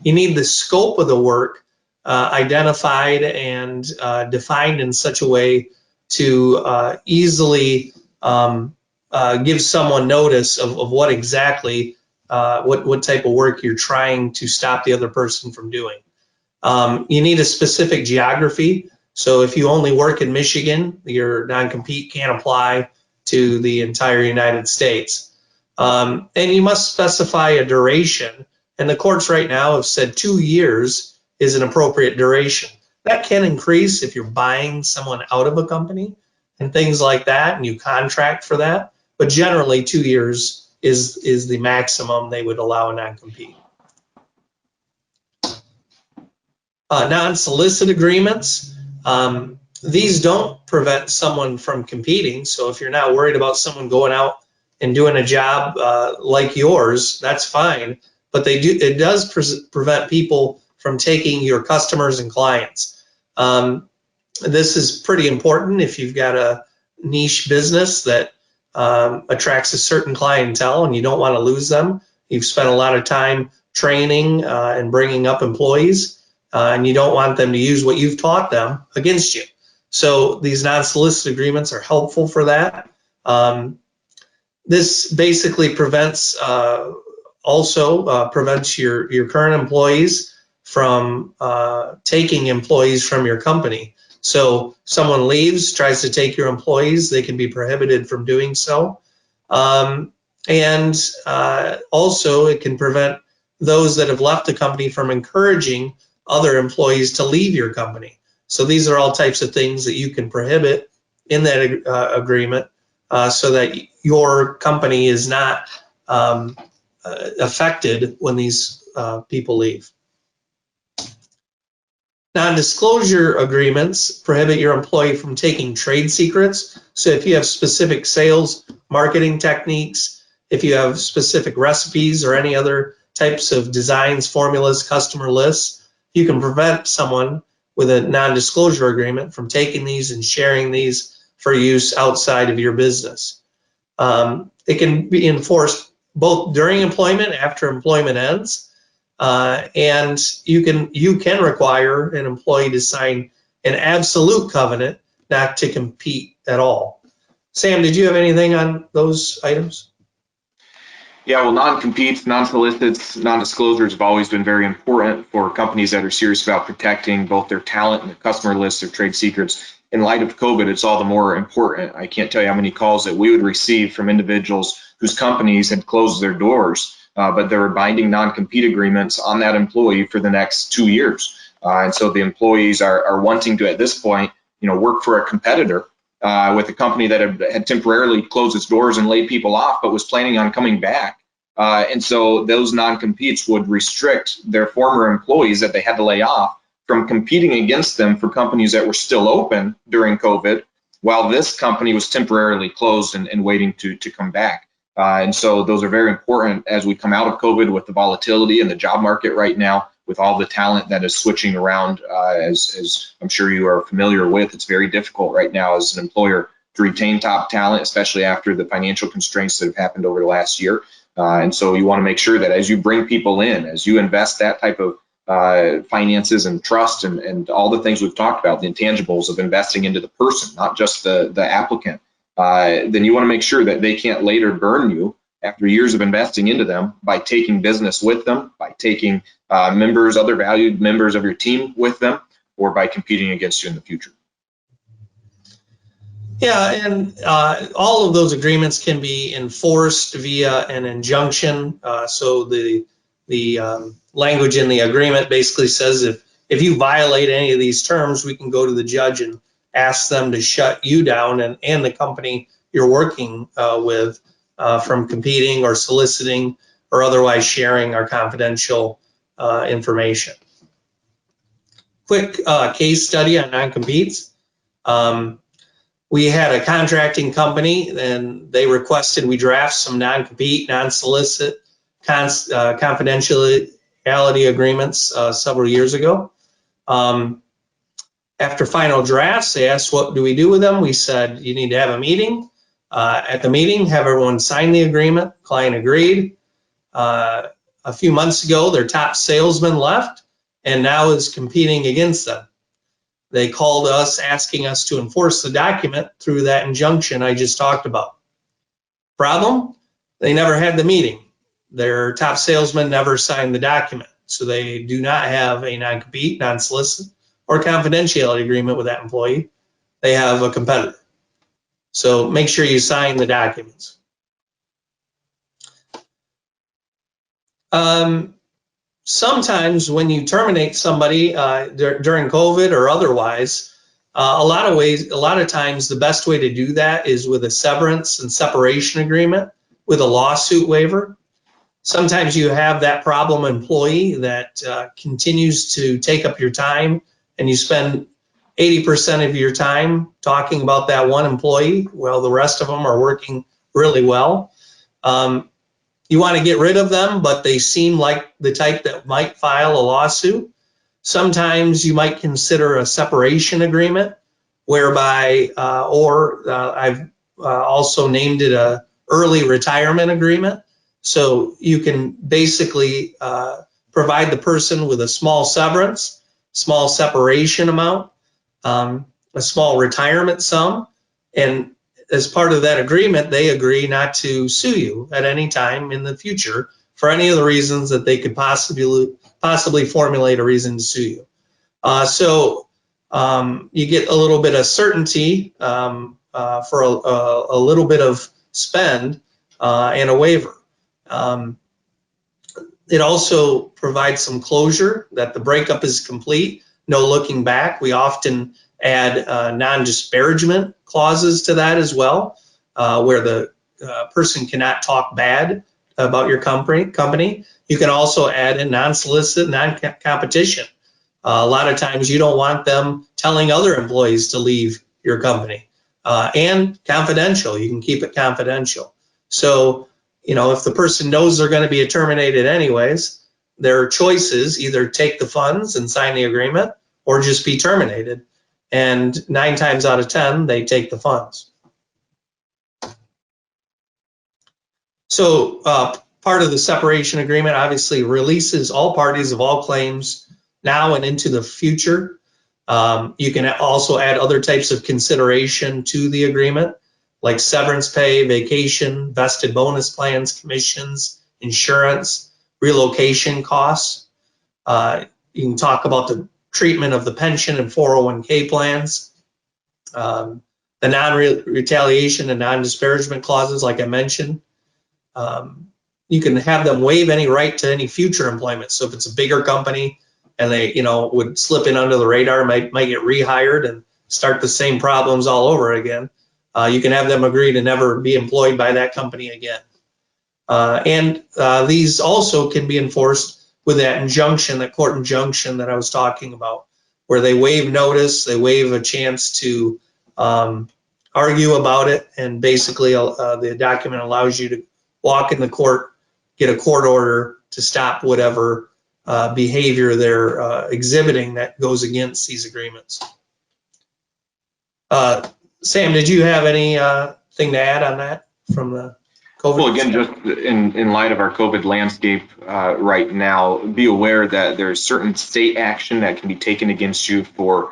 Speaker 4: You need the scope of the work identified and defined in such a way to easily give someone notice of what exactly, what type of work you're trying to stop the other person from doing. You need a specific geography. So if you only work in Michigan, your non-compete can't apply to the entire United States. And you must specify a duration. And the courts right now have said 2 years is an appropriate duration. That can increase if you're buying someone out of a company and things like that, and you contract for that. But generally, 2 years is the maximum they would allow a non-compete. Non-solicit agreements. These don't prevent someone from competing. So if you're not worried about someone going out and doing a job like yours, that's fine. But it does prevent people from taking your customers and clients. This is pretty important if you've got a niche business that attracts a certain clientele and you don't want to lose them. You've spent a lot of time training and bringing up employees, and you don't want them to use what you've taught them against you. So these non-solicit agreements are helpful for that. This basically prevents your current employees from taking employees from your company. So someone leaves, tries to take your employees, they can be prohibited from doing so. And also it can prevent those that have left the company from encouraging other employees to leave your company. So these are all types of things that you can prohibit in that agreement so that your company is not affected when these people leave. Non-disclosure agreements prohibit your employee from taking trade secrets. So if you have specific sales, marketing techniques, if you have specific recipes or any other types of designs, formulas, customer lists, you can prevent someone with a non-disclosure agreement from taking these and sharing these for use outside of your business. It can be enforced both during employment, after employment ends, and you can require an employee to sign an absolute covenant not to compete at all. Sam, did you have anything on those items?
Speaker 5: Yeah, well, non-competes, non-solicits, non-disclosures have always been very important for companies that are serious about protecting both their talent and their customer lists, their trade secrets. In light of COVID, it's all the more important. I can't tell you how many calls that we would receive from individuals whose companies had closed their doors, but there were binding non-compete agreements on that employee for the next 2 years. And so the employees are wanting to, at this point, work for a competitor with a company that had temporarily closed its doors and laid people off, but was planning on coming back. And so those non-competes would restrict their former employees that they had to lay off from competing against them for companies that were still open during COVID, while this company was temporarily closed and waiting to come back. And so those are very important as we come out of COVID with the volatility in the job market right now, with all the talent that is switching around, as I'm sure you are familiar with. It's very difficult right now as an employer to retain top talent, especially after the financial constraints that have happened over the last year. And so you want to make sure that as you bring people in, as you invest that type of finances and trust and all the things we've talked about, the intangibles of investing into the person, not just the applicant, then you want to make sure that they can't later burn you after years of investing into them by taking business with them, by taking other valued members of your team with them, or by competing against you in the future.
Speaker 4: Yeah, and all of those agreements can be enforced via an injunction. So the language in the agreement basically says if you violate any of these terms, we can go to the judge and ask them to shut you down and the company you're working with from competing or soliciting or otherwise sharing our confidential information. Quick case study on non-competes. We had a contracting company and they requested we draft some non-compete, non-solicit, confidentiality agreements several years ago. After final drafts, they asked, what do we do with them? We said, you need to have a meeting. At the meeting, have everyone sign the agreement. Client agreed. A few months ago, their top salesman left and now is competing against them. They called us asking us to enforce the document through that injunction I just talked about. Problem? They never had the meeting. Their top salesman never signed the document. So they do not have a non-compete, non-solicit, or confidentiality agreement with that employee. They have a competitor. So make sure you sign the documents. Sometimes when you terminate somebody during COVID or otherwise, a lot of times the best way to do that is with a severance and separation agreement with a lawsuit waiver. Sometimes you have that problem employee that continues to take up your time and you spend 80% of your time talking about that one employee while the rest of them are working really well. You want to get rid of them, but they seem like the type that might file a lawsuit. Sometimes you might consider a separation agreement whereby, I've also named it a early retirement agreement. So you can basically provide the person with a small severance, small separation amount, a small retirement sum, and as part of that agreement, they agree not to sue you at any time in the future for any of the reasons that they could possibly formulate a reason to sue you. So you get a little bit of certainty for a little bit of spend and a waiver. It also provides some closure that the breakup is complete, no looking back. We often add non-disparagement clauses to that as well, where the person cannot talk bad about your company. You can also add in non-solicit, non-competition. A lot of times you don't want them telling other employees to leave your company. And confidential, you can keep it confidential. So, if the person knows they're going to be terminated anyways, their choices either take the funds and sign the agreement or just be terminated. And 9 times out of 10, they take the funds. So part of the separation agreement obviously releases all parties of all claims now and into the future. You can also add other types of consideration to the agreement, like severance pay, vacation, vested bonus plans, commissions, insurance, relocation costs. You can talk about the treatment of the pension and 401k plans, the non-retaliation and non-disparagement clauses, like I mentioned. You can have them waive any right to any future employment. So if it's a bigger company and they, would slip in under the radar, might get rehired and start the same problems all over again, you can have them agree to never be employed by that company again. And these also can be enforced with that injunction, that court injunction that I was talking about, where they waive notice, they waive a chance to argue about it, and basically the document allows you to walk in the court, get a court order to stop whatever behavior they're exhibiting that goes against these agreements. Sam, did you have anything to add on that from the COVID?
Speaker 5: Well, again, just in light of our COVID landscape right now, be aware that there's certain state action that can be taken against you for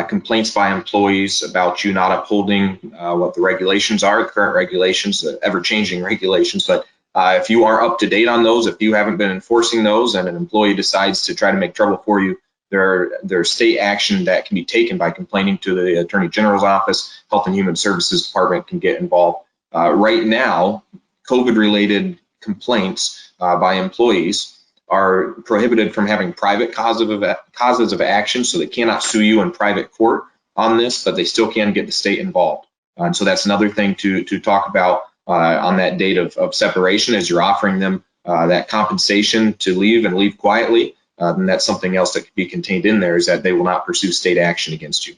Speaker 5: complaints by employees about you not upholding what the regulations are, the current regulations, the ever-changing regulations. But if you are up to date on those, if you haven't been enforcing those and an employee decides to try to make trouble for you, there's state action that can be taken by complaining to the Attorney General's office. Health and Human Services Department can get involved. Right now, COVID-related complaints by employees are prohibited from having private causes of action, so they cannot sue you in private court on this, but they still can get the state involved. And so that's another thing to talk about on that date of separation, as you're offering them that compensation to leave and leave quietly. Then that's something else that could be contained in there, is that they will not pursue state action against you.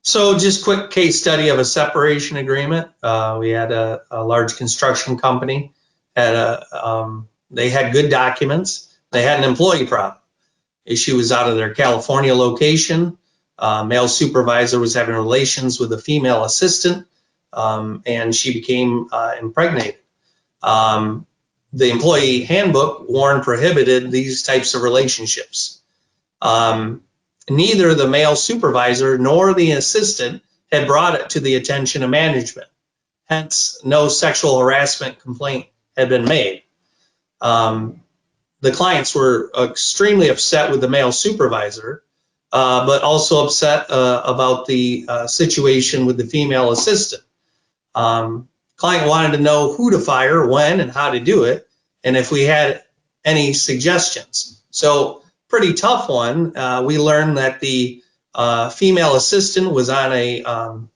Speaker 4: So just quick case study of a separation agreement. We had a large construction company. They had good documents. They had an employee problem. Issue was out of their California location. Male supervisor was having relations with a female assistant, and she became impregnated. The employee handbook warned prohibited these types of relationships. Neither the male supervisor nor the assistant had brought it to the attention of management. Hence, no sexual harassment complaint had been made. The clients were extremely upset with the male supervisor, but also upset about the situation with the female assistant. Client wanted to know who to fire, when, and how to do it, and if we had any suggestions. So pretty tough one. We learned that the female assistant was on a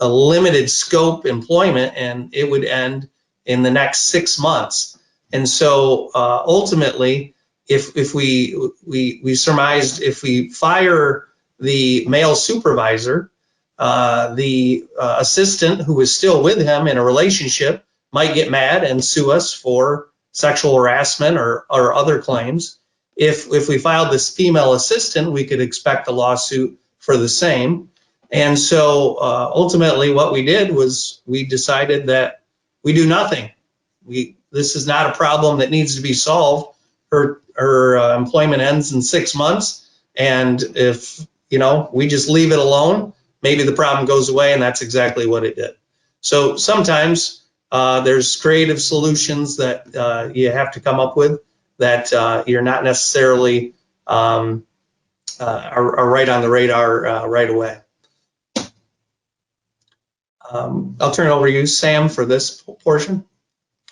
Speaker 4: limited scope employment, and it would end in the next 6 months. And so ultimately, if we surmised, if we fire the male supervisor, the assistant who is still with him in a relationship might get mad and sue us for sexual harassment or other claims. If we filed this female assistant, we could expect a lawsuit for the same. And so ultimately what we did was we decided that we do nothing. This is not a problem that needs to be solved. Her employment ends in 6 months, and if we just leave it alone, maybe the problem goes away, and that's exactly what it did. So sometimes there's creative solutions that you have to come up with that you're not necessarily are right on the radar right away. I'll turn it over to you, Sam, for this portion.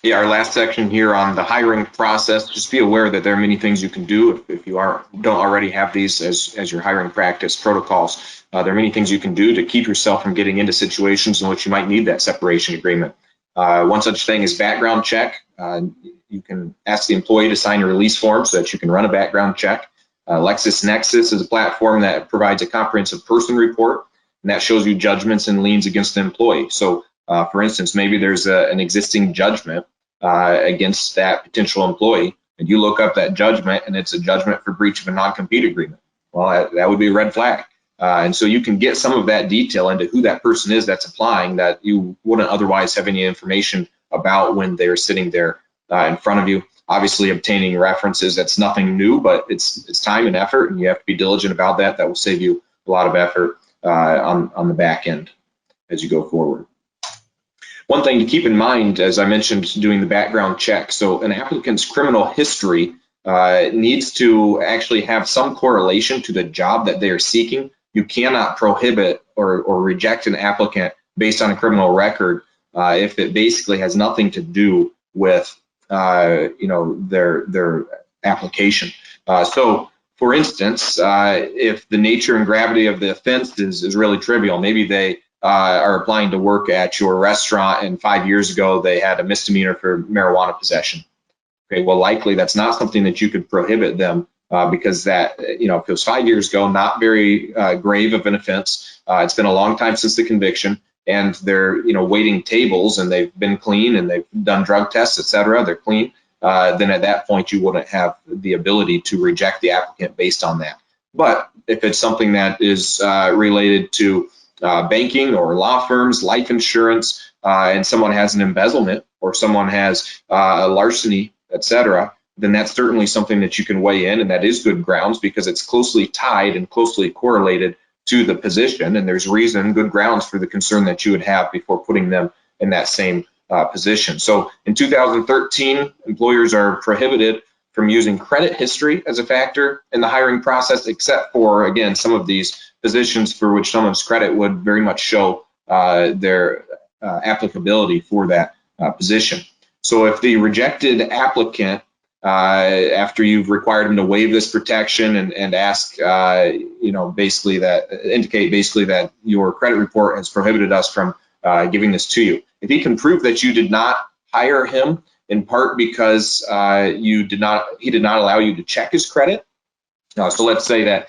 Speaker 5: Yeah, our last section here on the hiring process, just be aware that there are many things you can do if you don't already have these as your hiring practice protocols. There are many things you can do to keep yourself from getting into situations in which you might need that separation agreement. One such thing is background check. You can ask the employee to sign a release form so that you can run a background check. LexisNexis is a platform that provides a comprehensive person report, and that shows you judgments and liens against the employee. So for instance, maybe there's an existing judgment against that potential employee, and you look up that judgment and it's a judgment for breach of a non-compete agreement. Well, that would be a red flag. And so you can get some of that detail into who that person is that's applying that you wouldn't otherwise have any information about when they're sitting there in front of you. Obviously, obtaining references, that's nothing new, but it's time and effort, and you have to be diligent about that. That will save you a lot of effort on the back end as you go forward. One thing to keep in mind, as I mentioned, doing the background check. So an applicant's criminal history needs to actually have some correlation to the job that they are seeking. You cannot prohibit or reject an applicant based on a criminal record if it basically has nothing to do with their application. So, for instance, if the nature and gravity of the offense is really trivial, maybe they are applying to work at your restaurant, and 5 years ago they had a misdemeanor for marijuana possession. Okay, well, likely that's not something that you could prohibit them because that, if it was 5 years ago, not very grave of an offense. It's been a long time since the conviction, and they're, waiting tables, and they've been clean, and they've done drug tests, et cetera, they're clean. Then at that point, you wouldn't have the ability to reject the applicant based on that. But if it's something that is related to banking or law firms, life insurance, and someone has an embezzlement or someone has a larceny, et cetera, then that's certainly something that you can weigh in, and that is good grounds because it's closely tied and closely correlated to the position, and there's good grounds for the concern that you would have before putting them in that same position. So in 2013, employers are prohibited from using credit history as a factor in the hiring process, except for, again, some of these positions for which someone's credit would very much show their applicability for that position. So if the rejected applicant, after you've required them to waive this protection and ask, basically indicate that your credit report has prohibited us from giving this to you. If he can prove that you did not hire him in part because he did not allow you to check his credit. So let's say that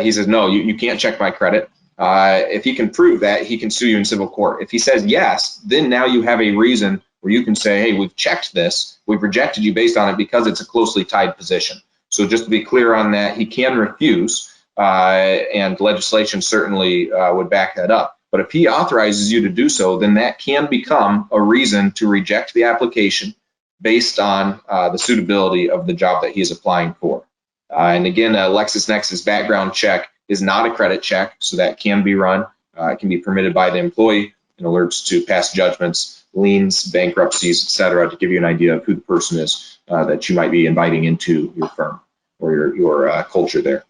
Speaker 5: he says, no, you can't check my credit. If he can prove that, he can sue you in civil court. If he says yes, then now you have a reason where you can say, hey, we've checked this, we've rejected you based on it because it's a closely tied position. So just to be clear on that, he can refuse, and legislation certainly would back that up. But if he authorizes you to do so, then that can become a reason to reject the application based on the suitability of the job that he is applying for. And again, a LexisNexis background check is not a credit check, so that can be run. It can be permitted by the employee and alerts to past judgments, liens, bankruptcies, et cetera, to give you an idea of who the person is that you might be inviting into your firm or your culture there.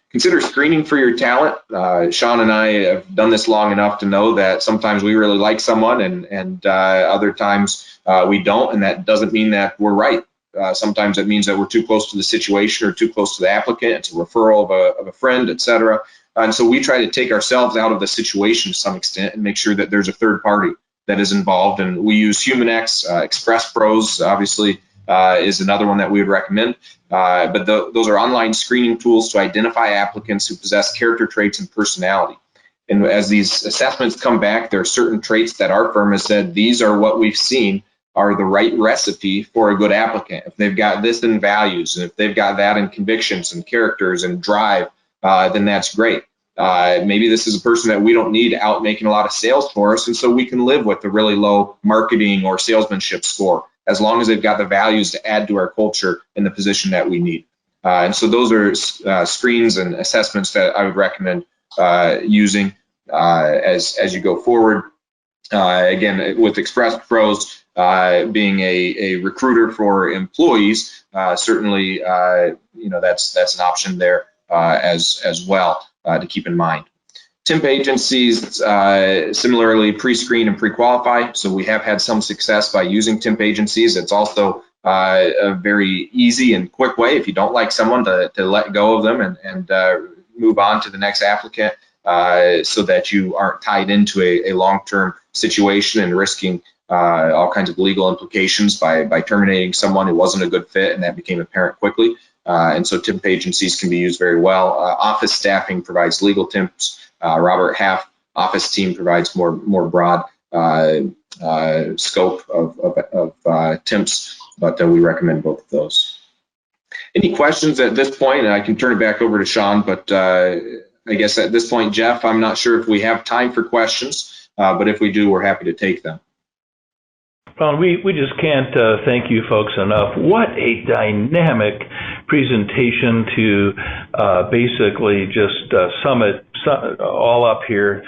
Speaker 5: Consider screening for your talent. Shaun and I have done this long enough to know that sometimes we really like someone and other times we don't, and that doesn't mean that we're right. Sometimes it means that we're too close to the situation or too close to the applicant. It's a referral of a friend, et cetera. And so we try to take ourselves out of the situation to some extent and make sure that there's a third party that is involved. And we use HumanX, Express Pros, obviously, is another one that we would recommend. But those are online screening tools to identify applicants who possess character traits and personality. And as these assessments come back, there are certain traits that our firm has said, these are what we've seen are the right recipe for a good applicant. If they've got this in values, and if they've got that in convictions and characters and drive, then that's great. Maybe this is a person that we don't need out making a lot of sales for us, and so we can live with a really low marketing or salesmanship score, as long as they've got the values to add to our culture in the position that we need. And so those are screens and assessments that I would recommend using as you go forward. Again, with Express Pros being a recruiter for employees, certainly that's an option there as well to keep in mind. Temp agencies similarly pre-screen and pre-qualify. So we have had some success by using temp agencies. It's also a very easy and quick way, if you don't like someone, to let go of them and move on to the next applicant so that you aren't tied into a long-term situation and risking all kinds of legal implications by terminating someone who wasn't a good fit and that became apparent quickly. And so temp agencies can be used very well. Office staffing provides legal temps. Robert Half office team provides more broad scope of temps, but we recommend both of those. Any questions at this point? And I can turn it back over to Shaun, but I guess at this point, Jeff, I'm not sure if we have time for questions, but if we do, we're happy to take them.
Speaker 1: Well, we just can't thank you folks enough. What a dynamic presentation to basically just sum it all up here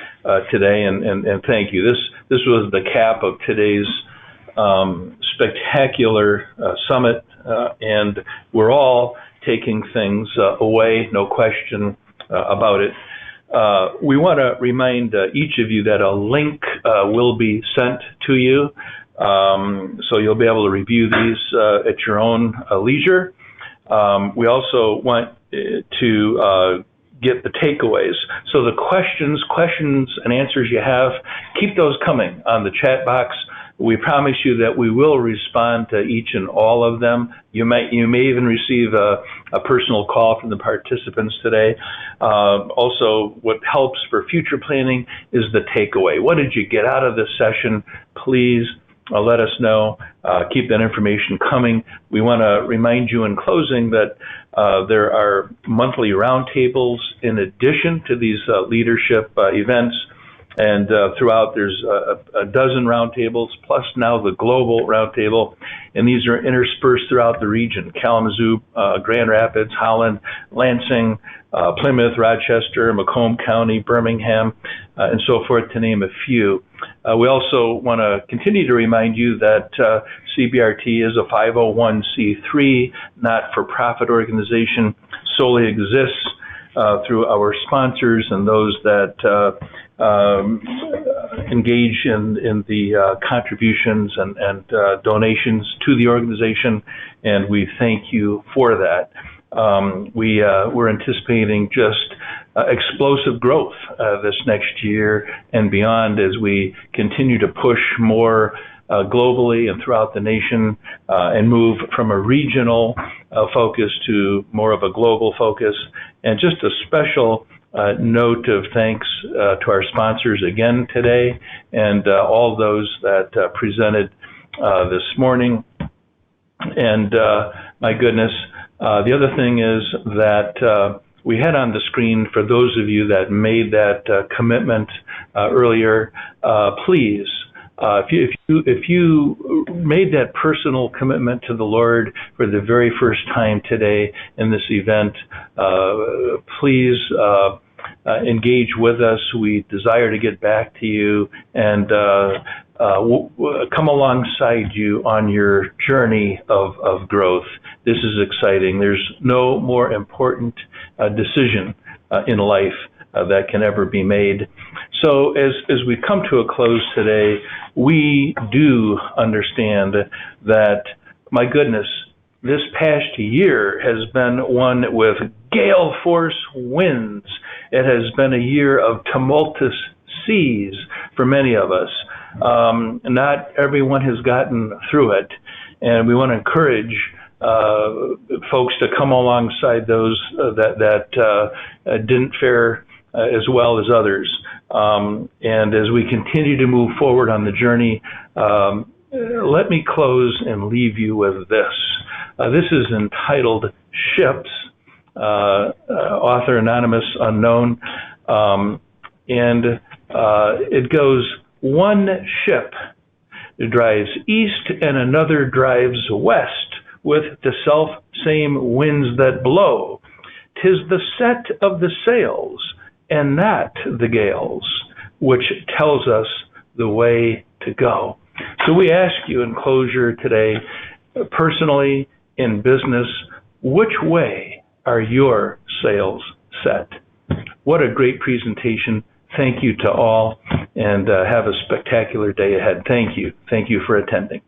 Speaker 1: today, and thank you. This was the cap of today's spectacular summit, and we're all taking things away, no question about it. We want to remind each of you that a link will be sent to you. So you'll be able to review these at your own leisure. We also want to get the takeaways. So the questions and answers you have, keep those coming on the chat box. We promise you that we will respond to each and all of them. You may even receive a personal call from the participants today. Also, what helps for future planning is the takeaway. What did you get out of this session? Please let us know. Keep that information coming. We want to remind you in closing that there are monthly roundtables in addition to these leadership events. And throughout, there's a dozen roundtables, plus now the global roundtable. And these are interspersed throughout the region: Kalamazoo, Grand Rapids, Holland, Lansing, Plymouth, Rochester, Macomb County, Birmingham, and so forth, to name a few. We also want to continue to remind you that CBRT is a 501c3 not-for-profit organization, solely exists through our sponsors and those that engage in the contributions and donations to the organization, and we thank you for that. We're anticipating just explosive growth this next year and beyond as we continue to push more globally and throughout the nation and move from a regional focus to more of a global focus. And just a special note of thanks to our sponsors again today, and all those that presented this morning. And my goodness, the other thing is that we had on the screen, for those of you that made that commitment earlier, please, if you made that personal commitment to the Lord for the very first time today in this event, please engage with us. We desire to get back to you and come alongside you on your journey of growth. This is exciting. There's no more important decision in life that can ever be made. So as we come to a close today, we do understand that, my goodness, this past year has been one with gale force winds. It has been a year of tumultuous seas for many of us. Not everyone has gotten through it, and we want to encourage folks to come alongside those that didn't fare as well as others. And as we continue to move forward on the journey, let me close and leave you with this. This is entitled Ships, author anonymous, unknown, and it goes, one ship drives east and another drives west with the self-same winds that blow. 'Tis the set of the sails and not the gales which tells us the way to go. So we ask you in closure today, personally, in business, which way are your sails set? What a great presentation. Thank you to all, and have a spectacular day ahead. Thank you. Thank you for attending.